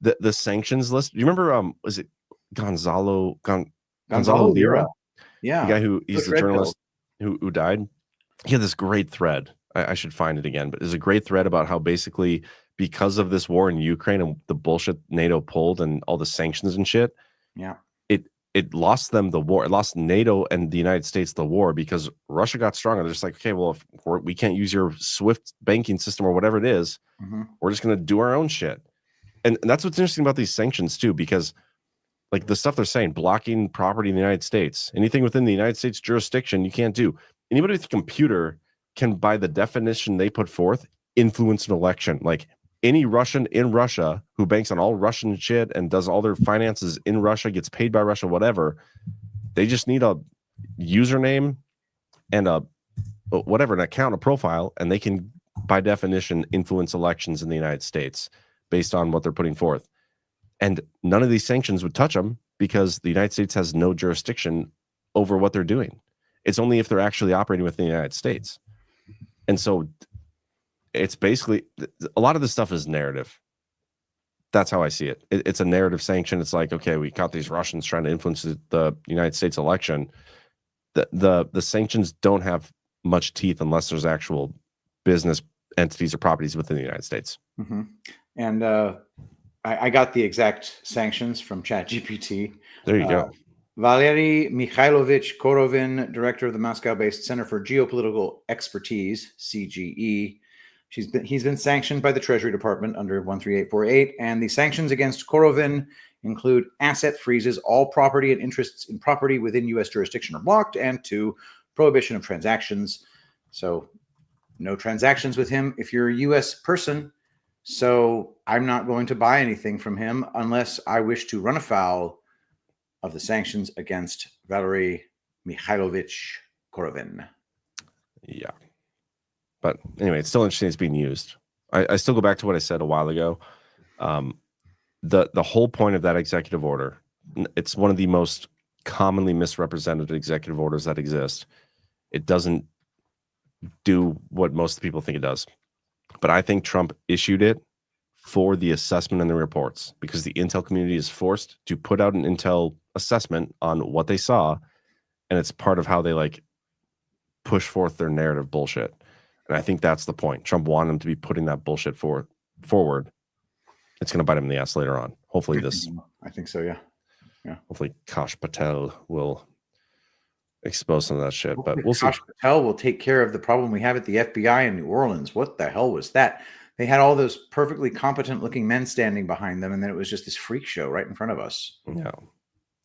the sanctions list. You remember was it Gonzalo Lira? Yeah. The guy he's the journalist who died. He had this great thread. I should find it again, but there's a great thread about how basically because of this war in Ukraine and the bullshit NATO pulled and all the sanctions and shit, yeah, it lost them the war. It lost NATO and the United States the war because Russia got stronger. They're just like, okay, well, if we can't use your SWIFT banking system or whatever it is, we're just going to do our own shit. And that's what's interesting about these sanctions too, because like the stuff they're saying, blocking property in the United States, anything within the United States jurisdiction, you can't do. Anybody with a computer can, by the definition they put forth, influence an election. Like any Russian in Russia who banks on all Russian shit and does all their finances in Russia, gets paid by Russia, whatever, they just need a username and an account, a profile, and they can, by definition, influence elections in the United States based on what they're putting forth. And none of these sanctions would touch them because the United States has no jurisdiction over what they're doing. It's only if they're actually operating within the United States. And so it's basically, a lot of this stuff is narrative. That's how I see it. It's a narrative sanction. It's like, okay, we caught these Russians trying to influence the United States election. The sanctions don't have much teeth unless there's actual business entities or properties within the United States. Mm-hmm. And I got the exact sanctions from ChatGPT. There you go. Valery Mikhailovich Korovin, director of the Moscow-based Center for Geopolitical Expertise, CGE. He's been sanctioned by the Treasury Department under 13848, and the sanctions against Korovin include asset freezes, all property and interests in property within U.S. jurisdiction are blocked, and 2, prohibition of transactions. So no transactions with him if you're a U.S. person. So I'm not going to buy anything from him unless I wish to run afoul of the sanctions against Valery Mikhailovich Korovin. Yeah. But anyway, it's still interesting it's being used. I still go back to what I said a while ago. The whole point of that executive order, it's one of the most commonly misrepresented executive orders that exist. It doesn't do what most people think it does. But I think Trump issued it for the assessment and the reports, because the intel community is forced to put out an intel assessment on what they saw, and it's part of how they like push forth their narrative bullshit. And I think that's the point. Trump wanted them to be putting that bullshit forward. It's going to bite him in the ass later on. Hopefully I think so, yeah. Hopefully Kash Patel will expose some of that shit, Hopefully but we'll Kash see. Patel will take care of the problem we have at the FBI in New Orleans. What the hell was that? They had all those perfectly competent looking men standing behind them, and then it was just this freak show right in front of us. Yeah.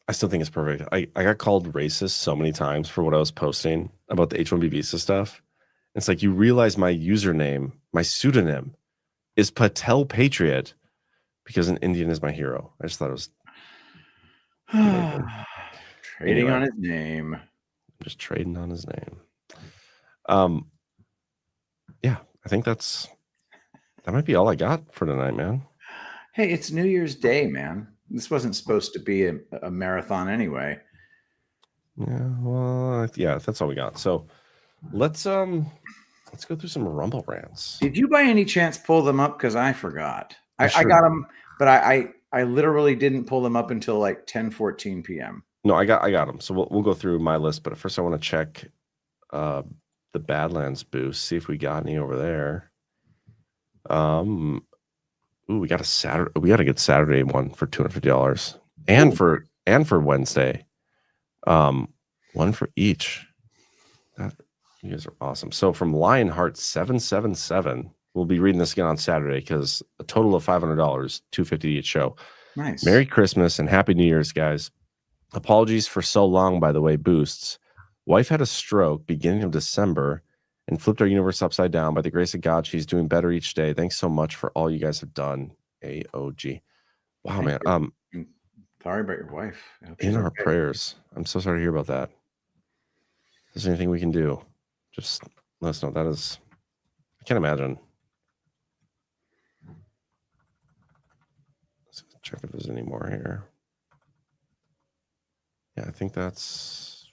I still think it's perfect. I got called racist so many times for what I was posting about the H-1B visa stuff. It's like, you realize my username, my pseudonym is Patel Patriot because an Indian is my hero. I just thought it was Trading on his name. Just trading on his name. Yeah, I think that might be all I got for tonight, man. Hey, it's New Year's Day, man. This wasn't supposed to be a marathon anyway. Yeah, well, yeah, that's all we got. So let's go through some Rumble rants. Did you by any chance pull them up? Because I forgot. I Sure. got them, but I literally didn't pull them up until like 10:14 p.m. No, I got them. So we'll go through my list, but first I want to check the Badlands boost, see if we got any over there. Ooh, we got a good Saturday one for $250. And for Wednesday. One for each. You guys are awesome. So from Lionheart 777, we'll be reading this again on Saturday because a total of $500, $250 each show. Nice. Merry Christmas and Happy New Year's, guys. Apologies for so long, by the way, boosts. Wife had a stroke beginning of December and flipped our universe upside down. By the grace of God, she's doing better each day. Thanks so much for all you guys have done. AOG. Wow, man. Sorry about your wife. In our prayers. I'm so sorry to hear about that. If there's anything we can do, just let us know. That is, I can't imagine. Let's check if there's any more here. Yeah, I think that's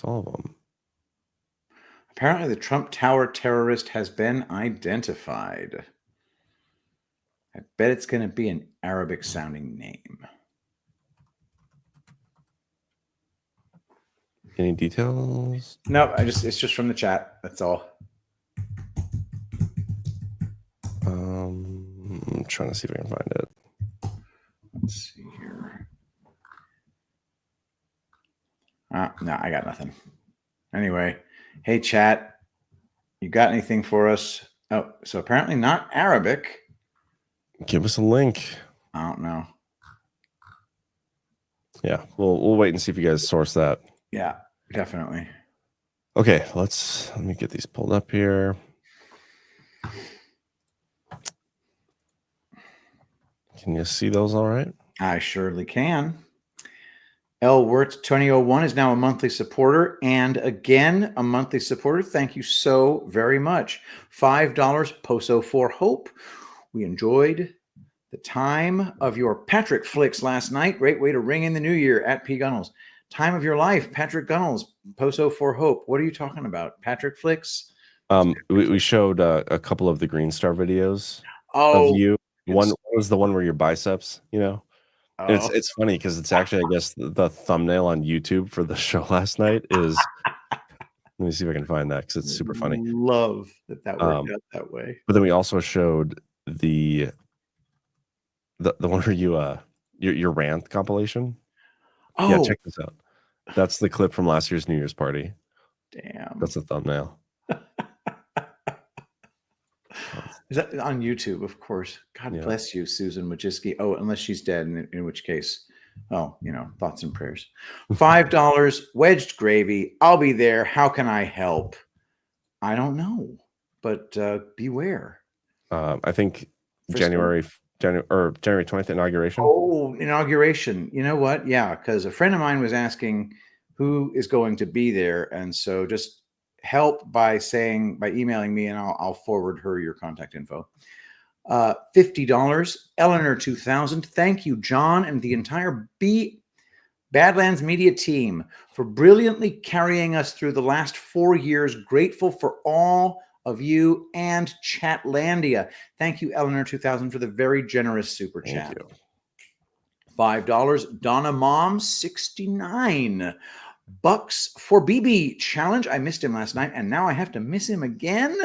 all of them. Apparently, the Trump Tower terrorist has been identified. I bet it's going to be an Arabic-sounding name. Any details? No, it's just from the chat. That's all. I'm trying to see if I can find it. Let's see here. No, I got nothing. Anyway, hey, chat, you got anything for us? Oh, so apparently not Arabic. Give us a link. I don't know. Yeah, we'll wait and see if you guys source that. Yeah, definitely. Okay, let me get these pulled up here. Can you see those all right? I surely can. L. Wirtz 2001 is now a monthly supporter, and again, a monthly supporter. Thank you so very much. $5 Poso for Hope. We enjoyed the time of your Patrick flicks last night. Great way to ring in the new year at P. Gunnels. Time of your life, Patrick Gunnels, Poso for Hope. What are you talking about? Patrick flicks? We showed a couple of the Green Star videos of you. One was the one where your biceps, And it's funny because it's actually, I guess, the thumbnail on YouTube for the show last night is. Let me see if I can find that because it's super funny. Love that worked out that way. But then we also showed the one where your rant compilation. Oh, yeah, check this out. That's the clip from last year's New Year's party. Damn, that's the thumbnail. Is that on YouTube? Of course. God Yeah. bless you, Susan Wojcicki. Oh, unless she's dead, in which case, oh, thoughts and prayers. $5 wedged gravy. I'll be there. How can I help? I don't know, but beware. I think January 20th inauguration. Oh, inauguration. You know what? Yeah, because a friend of mine was asking who is going to be there, and so just help by emailing me, and I'll forward her your contact info. $50. Eleanor 2000. Thank you, John, and the entire Badlands Media team for brilliantly carrying us through the last 4 years. Grateful for all of you and Chatlandia. Thank you, Eleanor 2000, for the very generous super chat. Thank you. $5. Donna Mom 69 bucks for BB challenge. I missed him last night, and now I have to miss him again.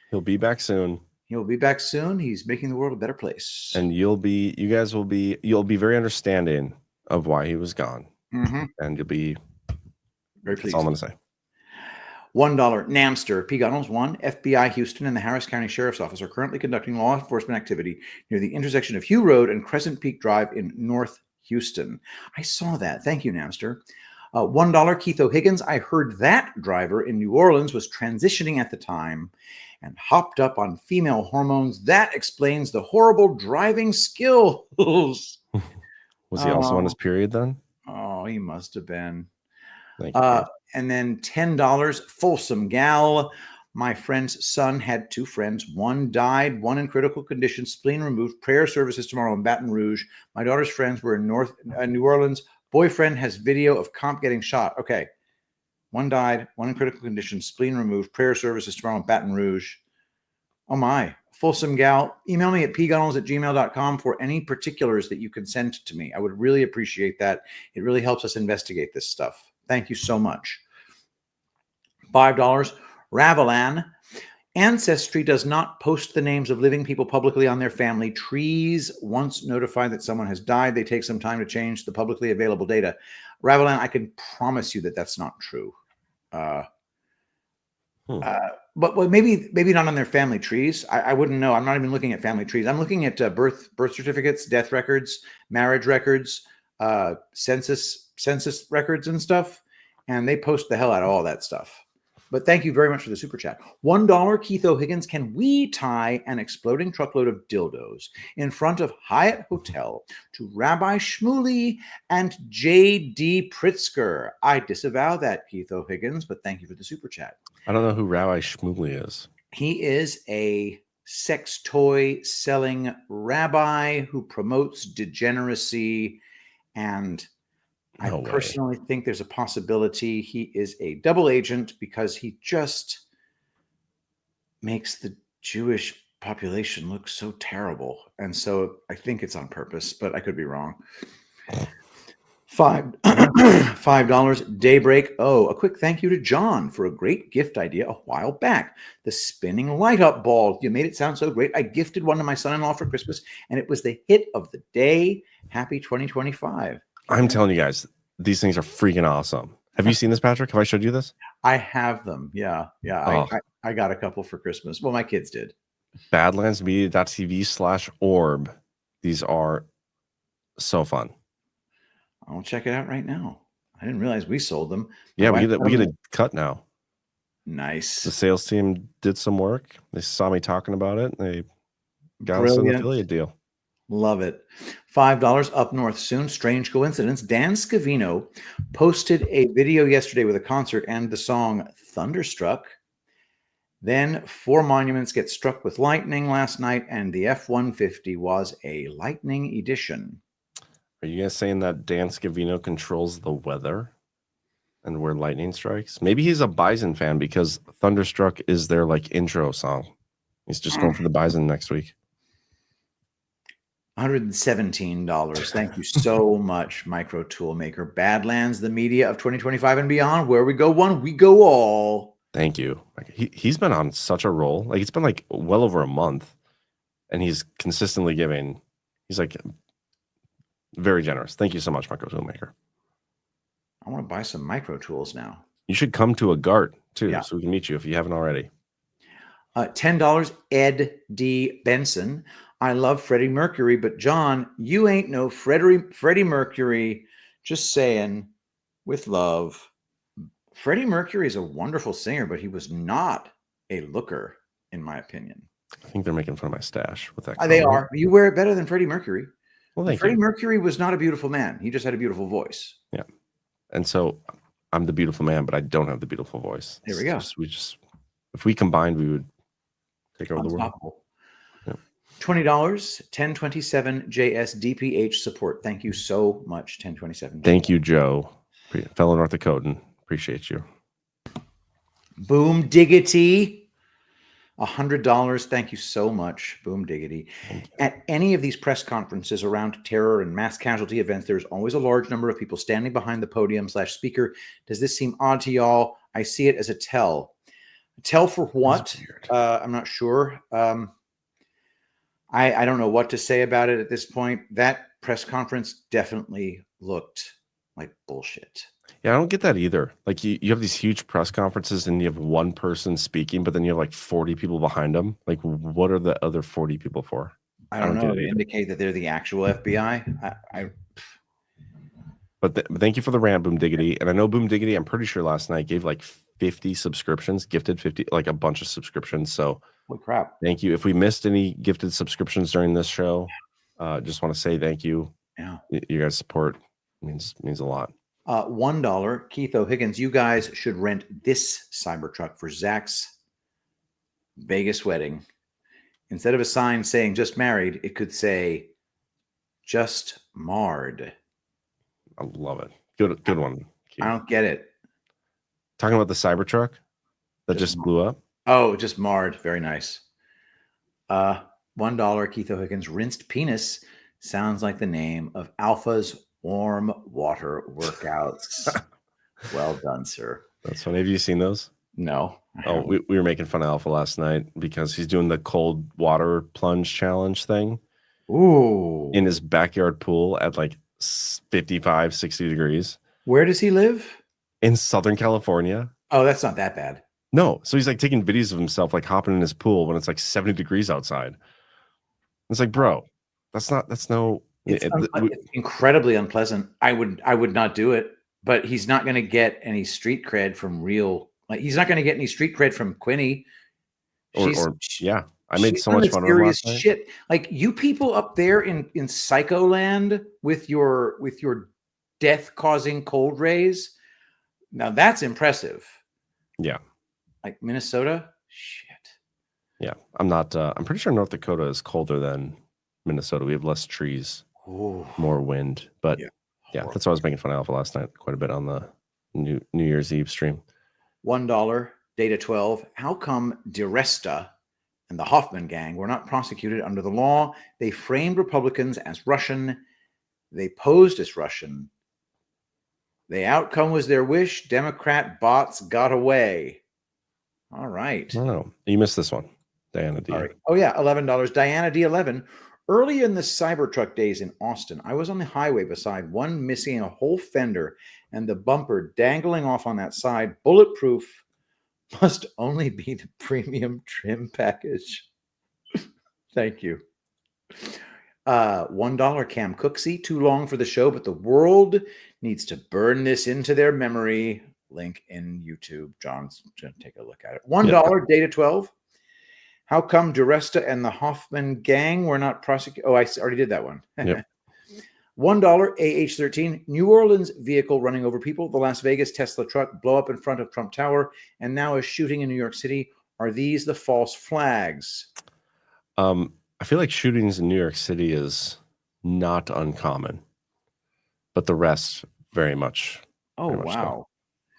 He'll be back soon. He'll be back soon. He's making the world a better place. And you'll be very understanding of why he was gone. And you'll be very pleased. That's all I'm going to say. $1 Namster, P. Gunnels 1, FBI Houston and the Harris County Sheriff's Office are currently conducting law enforcement activity near the intersection of Hugh Road and Crescent Peak Drive in North Houston. I saw that. Thank you, Namster. $1 Keith O'Higgins. I heard that driver in New Orleans was transitioning at the time and hopped up on female hormones. That explains the horrible driving skills. Was he also on his period then? Oh, he must have been. Thank you. And then $10, Folsom Gal. My friend's son had 2 friends. One died, one in critical condition, spleen removed. Prayer services tomorrow in Baton Rouge. My daughter's friends were in New Orleans. Boyfriend has video of comp getting shot. Okay. One died, one in critical condition, spleen removed. Prayer services tomorrow in Baton Rouge. Oh my. Folsom Gal. Email me at pgunnels@gmail.com for any particulars that you can send to me. I would really appreciate that. It really helps us investigate this stuff. Thank you so much. $5. Ravalan. Ancestry does not post the names of living people publicly on their family trees. Once notified that someone has died, they take some time to change the publicly available data. Ravalan, I can promise you that that's not true. But maybe not on their family trees. I wouldn't know. I'm not even looking at family trees. I'm looking at birth certificates, death records, marriage records, census records and stuff. And they post the hell out of all that stuff. But thank you very much for the super chat. $1 Keith O'Higgins. Can we tie an exploding truckload of dildos in front of Hyatt Hotel to Rabbi Shmuley and J.D. Pritzker? I disavow that, Keith O'Higgins, but thank you for the super chat. I don't know who Rabbi Shmuley is. He is a sex toy selling rabbi who promotes degeneracy, and I personally think there's a possibility he is a double agent because he just makes the Jewish population look so terrible. And so I think it's on purpose, but I could be wrong. $5 Daybreak. Oh, a quick thank you to John for a great gift idea a while back. The spinning light up ball. You made it sound so great. I gifted one to my son-in-law for Christmas, and it was the hit of the day. Happy 2025. I'm telling you guys, these things are freaking awesome. Have you seen this, Patrick? Have I showed you this? I have them. Yeah. Oh. I got a couple for Christmas. Well, my kids did. Badlandsmedia.tv/orb. These are so fun. I'll check it out right now. I didn't realize we sold them. Yeah, we get a cut now. Nice. The sales team did some work. They saw me talking about it. They got us an affiliate deal. Love it. $5 up north soon. Strange coincidence. Dan Scavino posted a video yesterday with a concert and the song Thunderstruck. Then 4 monuments get struck with lightning last night, and the F-150 was a lightning edition. Are you guys saying that Dan Scavino controls the weather and where lightning strikes? Maybe he's a Bison fan because Thunderstruck is their intro song. He's just going for the Bison next week. $117. Thank you so much, Micro Toolmaker. Badlands, the media of 2025 and beyond. Where we go one, we go all. Thank you. He's been on such a roll. It's been well over a month, and he's consistently giving. He's very generous. Thank you so much, Micro Toolmaker. I want to buy some micro tools now. You should come to a GART too, so we can meet you if you haven't already. $10, Ed D. Benson. I love Freddie Mercury, but John, you ain't no Freddie Mercury. Just saying, with love. Freddie Mercury is a wonderful singer, but he was not a looker, in my opinion. I think they're making fun of my stash with that. They are. You wear it better than Freddie Mercury. Well, thank Freddie you. Mercury was not a beautiful man. He just had a beautiful voice. Yeah. And so I'm the beautiful man, but I don't have the beautiful voice. There we go. If we combined, we would take over the world. Unstoppable. $20, 1027 JSDPH support. Thank you so much, 1027. Thank you, Joe, fellow North Dakotan. Appreciate you. Boom Diggity. $100. Thank you so much, Boom Diggity. At any of these press conferences around terror and mass casualty events, there's always a large number of people standing behind the podium/speaker. Does this seem odd to y'all? I see it as a tell. Tell for what? I'm not sure. I don't know what to say about it at this point. That press conference definitely looked like bullshit. Yeah, I don't get that either. Like you have these huge press conferences and you have one person speaking, but then you have like 40 people behind them. Like, what are the other 40 people for? I don't know. To indicate that they're the actual FBI. But thank you for the rant, Boom Diggity. And I know Boom Diggity, I'm pretty sure last night gave like 50 subscriptions, gifted 50, like a bunch of subscriptions. So holy crap. Thank you. If we missed any gifted subscriptions during this show, just want to say thank you. Yeah. You guys' support means a lot. $1, Keith O'Higgins. You guys should rent this Cybertruck for Zach's Vegas wedding. Instead of a sign saying just married, it could say just marred. I love it. Good one, Keith. I don't get it. Talking about the Cybertruck that just blew up. Oh, just marred. Very nice. $1, Keith O'Higgins. Rinsed penis sounds like the name of Alpha's warm water workouts. Well done, sir. That's funny. Have you seen those? No. Oh, we were making fun of Alpha last night because he's doing the cold water plunge challenge thing. Ooh. In his backyard pool at like 55, 60 degrees. Where does he live? In Southern California. Oh, that's not that bad. No. So he's like taking videos of himself like hopping in his pool when it's like 70 degrees outside. It's like, bro, that's no. It's incredibly unpleasant. I would not do it, but he's not going to get any street cred from real. Like he's not going to get any street cred from Quinny. Yeah, I made so much fun of her last night. Shit, like you people up there in Psycho Land with your death-causing cold rays. Now that's impressive. Yeah, like Minnesota. Shit. Yeah, I'm not. I'm pretty sure North Dakota is colder than Minnesota. We have less trees. Ooh. More wind, but yeah, that's why I was making fun of Alpha last night quite a bit on the New Year's Eve stream. $1, Data 12. How come DiResta and the Hoffman gang were not prosecuted under the law? They framed Republicans as Russian. They posed as Russian. The outcome was their wish. Democrat bots got away. All right. Oh, you missed this one, Diana D. Right. Oh yeah, $11. Diana D11. Early in the Cybertruck days in Austin, I was on the highway beside one missing a whole fender and the bumper dangling off on that side. Bulletproof must only be the premium trim package. Thank you. $1, Cam Cooksey. Too long for the show, but the world needs to burn this into their memory. Link in YouTube. John's going to take a look at it. $1, Data 12. How come DiResta and the Hoffman gang were not prosecuted? Oh, I already did that one. Yep. $1, AH13. New Orleans vehicle running over people. The Las Vegas Tesla truck blow up in front of Trump Tower and now is shooting in New York City. Are these the false flags? I feel like shootings in New York City is not uncommon, but the rest very much. Oh, wow.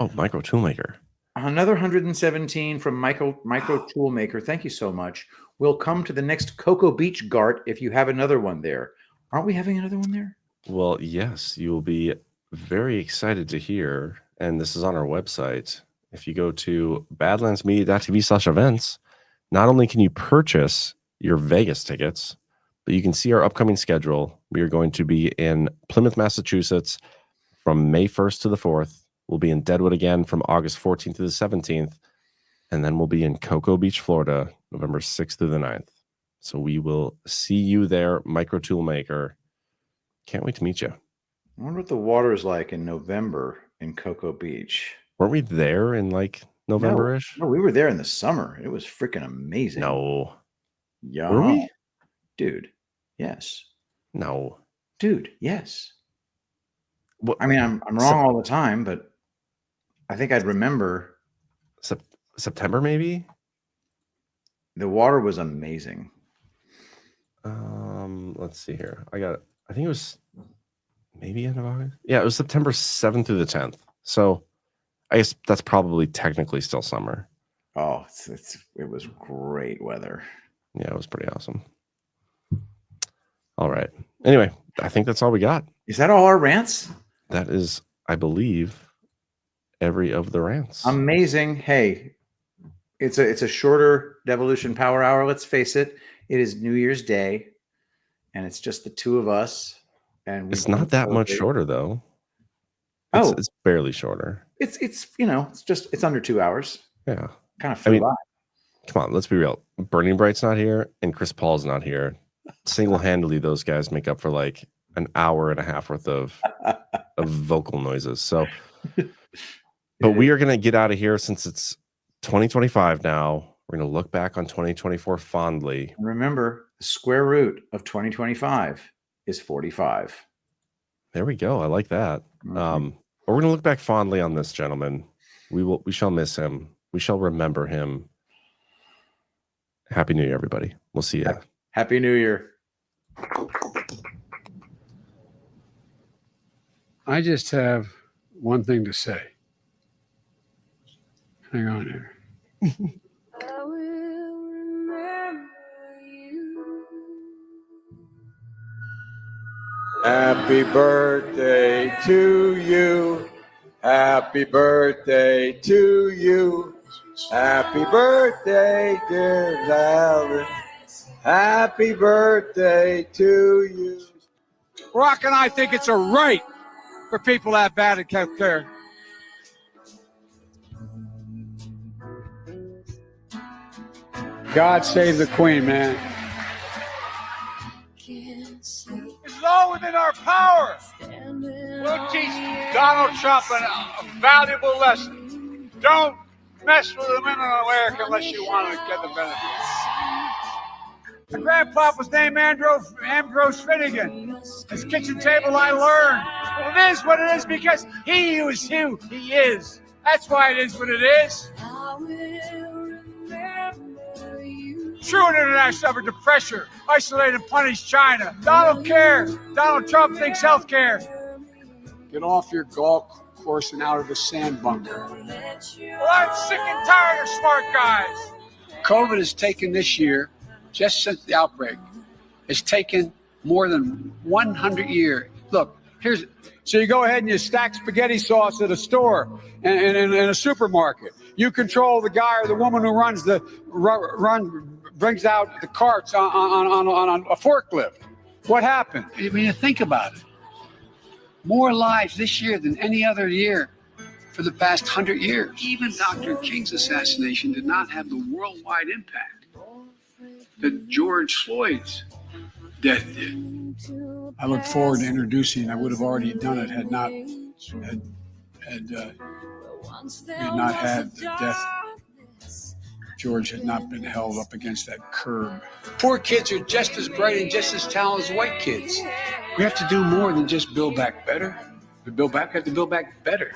So. Oh, Micro Toolmaker. Another 117 from Micro Toolmaker. Thank you so much. We'll come to the next Cocoa Beach Gart if you have another one there. Aren't we having another one there? Well, yes, you will be very excited to hear, and this is on our website. If you go to badlandsmedia.tv/events, not only can you purchase your Vegas tickets, but you can see our upcoming schedule. We are going to be in Plymouth, Massachusetts from May 1st to the 4th. We'll be in Deadwood again from August 14th to the 17th. And then we'll be in Cocoa Beach, Florida, November 6th through the 9th. So we will see you there, Micro Toolmaker. Can't wait to meet you. I wonder what the water is like in November in Cocoa Beach. Weren't we there in like November-ish? No, we were there in the summer. It was freaking amazing. No. Yeah. Were we? Dude, yes. No. Dude, yes. What? I mean, I'm wrong all the time, but I think I'd remember. September, maybe? The water was amazing. Let's see here. I think it was maybe end of August. Yeah, it was September 7th through the 10th. So I guess that's probably technically still summer. Oh, it was great weather. Yeah, it was pretty awesome. All right. Anyway, I think that's all we got. Is that all our rants? That is, I believe, every of the rants. Amazing. Hey, it's a shorter Devolution Power Hour. Let's face it. It is New Year's Day, and it's just the two of us. And it's not that much shorter, though. It's barely shorter. It's under 2 hours. Yeah. Kind of flew by. Come on, let's be real. Burning Bright's not here, and Chris Paul's not here. Single-handedly, those guys make up for like an hour and a half worth of vocal noises. So, but we are going to get out of here since it's 2025 now. We're going to look back on 2024 fondly. And remember, the square root of 2025 is 45. There we go. I like that. But we're going to look back fondly on this gentleman. We shall miss him. We shall remember him. Happy New Year, everybody. We'll see you. Happy New Year. I just have one thing to say. Hang on here. Happy birthday to you. Happy birthday to you. Happy birthday, dear Valen. Happy birthday to you. Rock and I think it's a right for people to have bad health care. God save the Queen, man. It's all within our power. We'll teach Donald Trump a valuable lesson. Don't mess with the women in America unless you want to get the benefits. My grandpa was named Ambrose Finnegan. His kitchen table I learned. Well, it is what it is because he was who he is. That's why it is what it is. True international effort to pressure, isolate, and punish China. Donald care. Donald Trump thinks health care. Get off your golf course and out of the sand bunker. Well, I'm sick and tired of smart guys. COVID has taken this year, just since the outbreak, it's taken more than 100 years. Look, so you go ahead and you stack spaghetti sauce at a store and in a supermarket. You control the guy or the woman who brings out the carts on a forklift. What happened? I mean, think about it. More lives this year than any other year for the past 100 years. Even Dr. King's assassination did not have the worldwide impact that George Floyd's death did. I look forward to introducing. I would have already done it had not had the death. George had not been held up against that curb. Poor kids are just as bright and just as talented as white kids. We have to do more than just build back better. We have to build back better.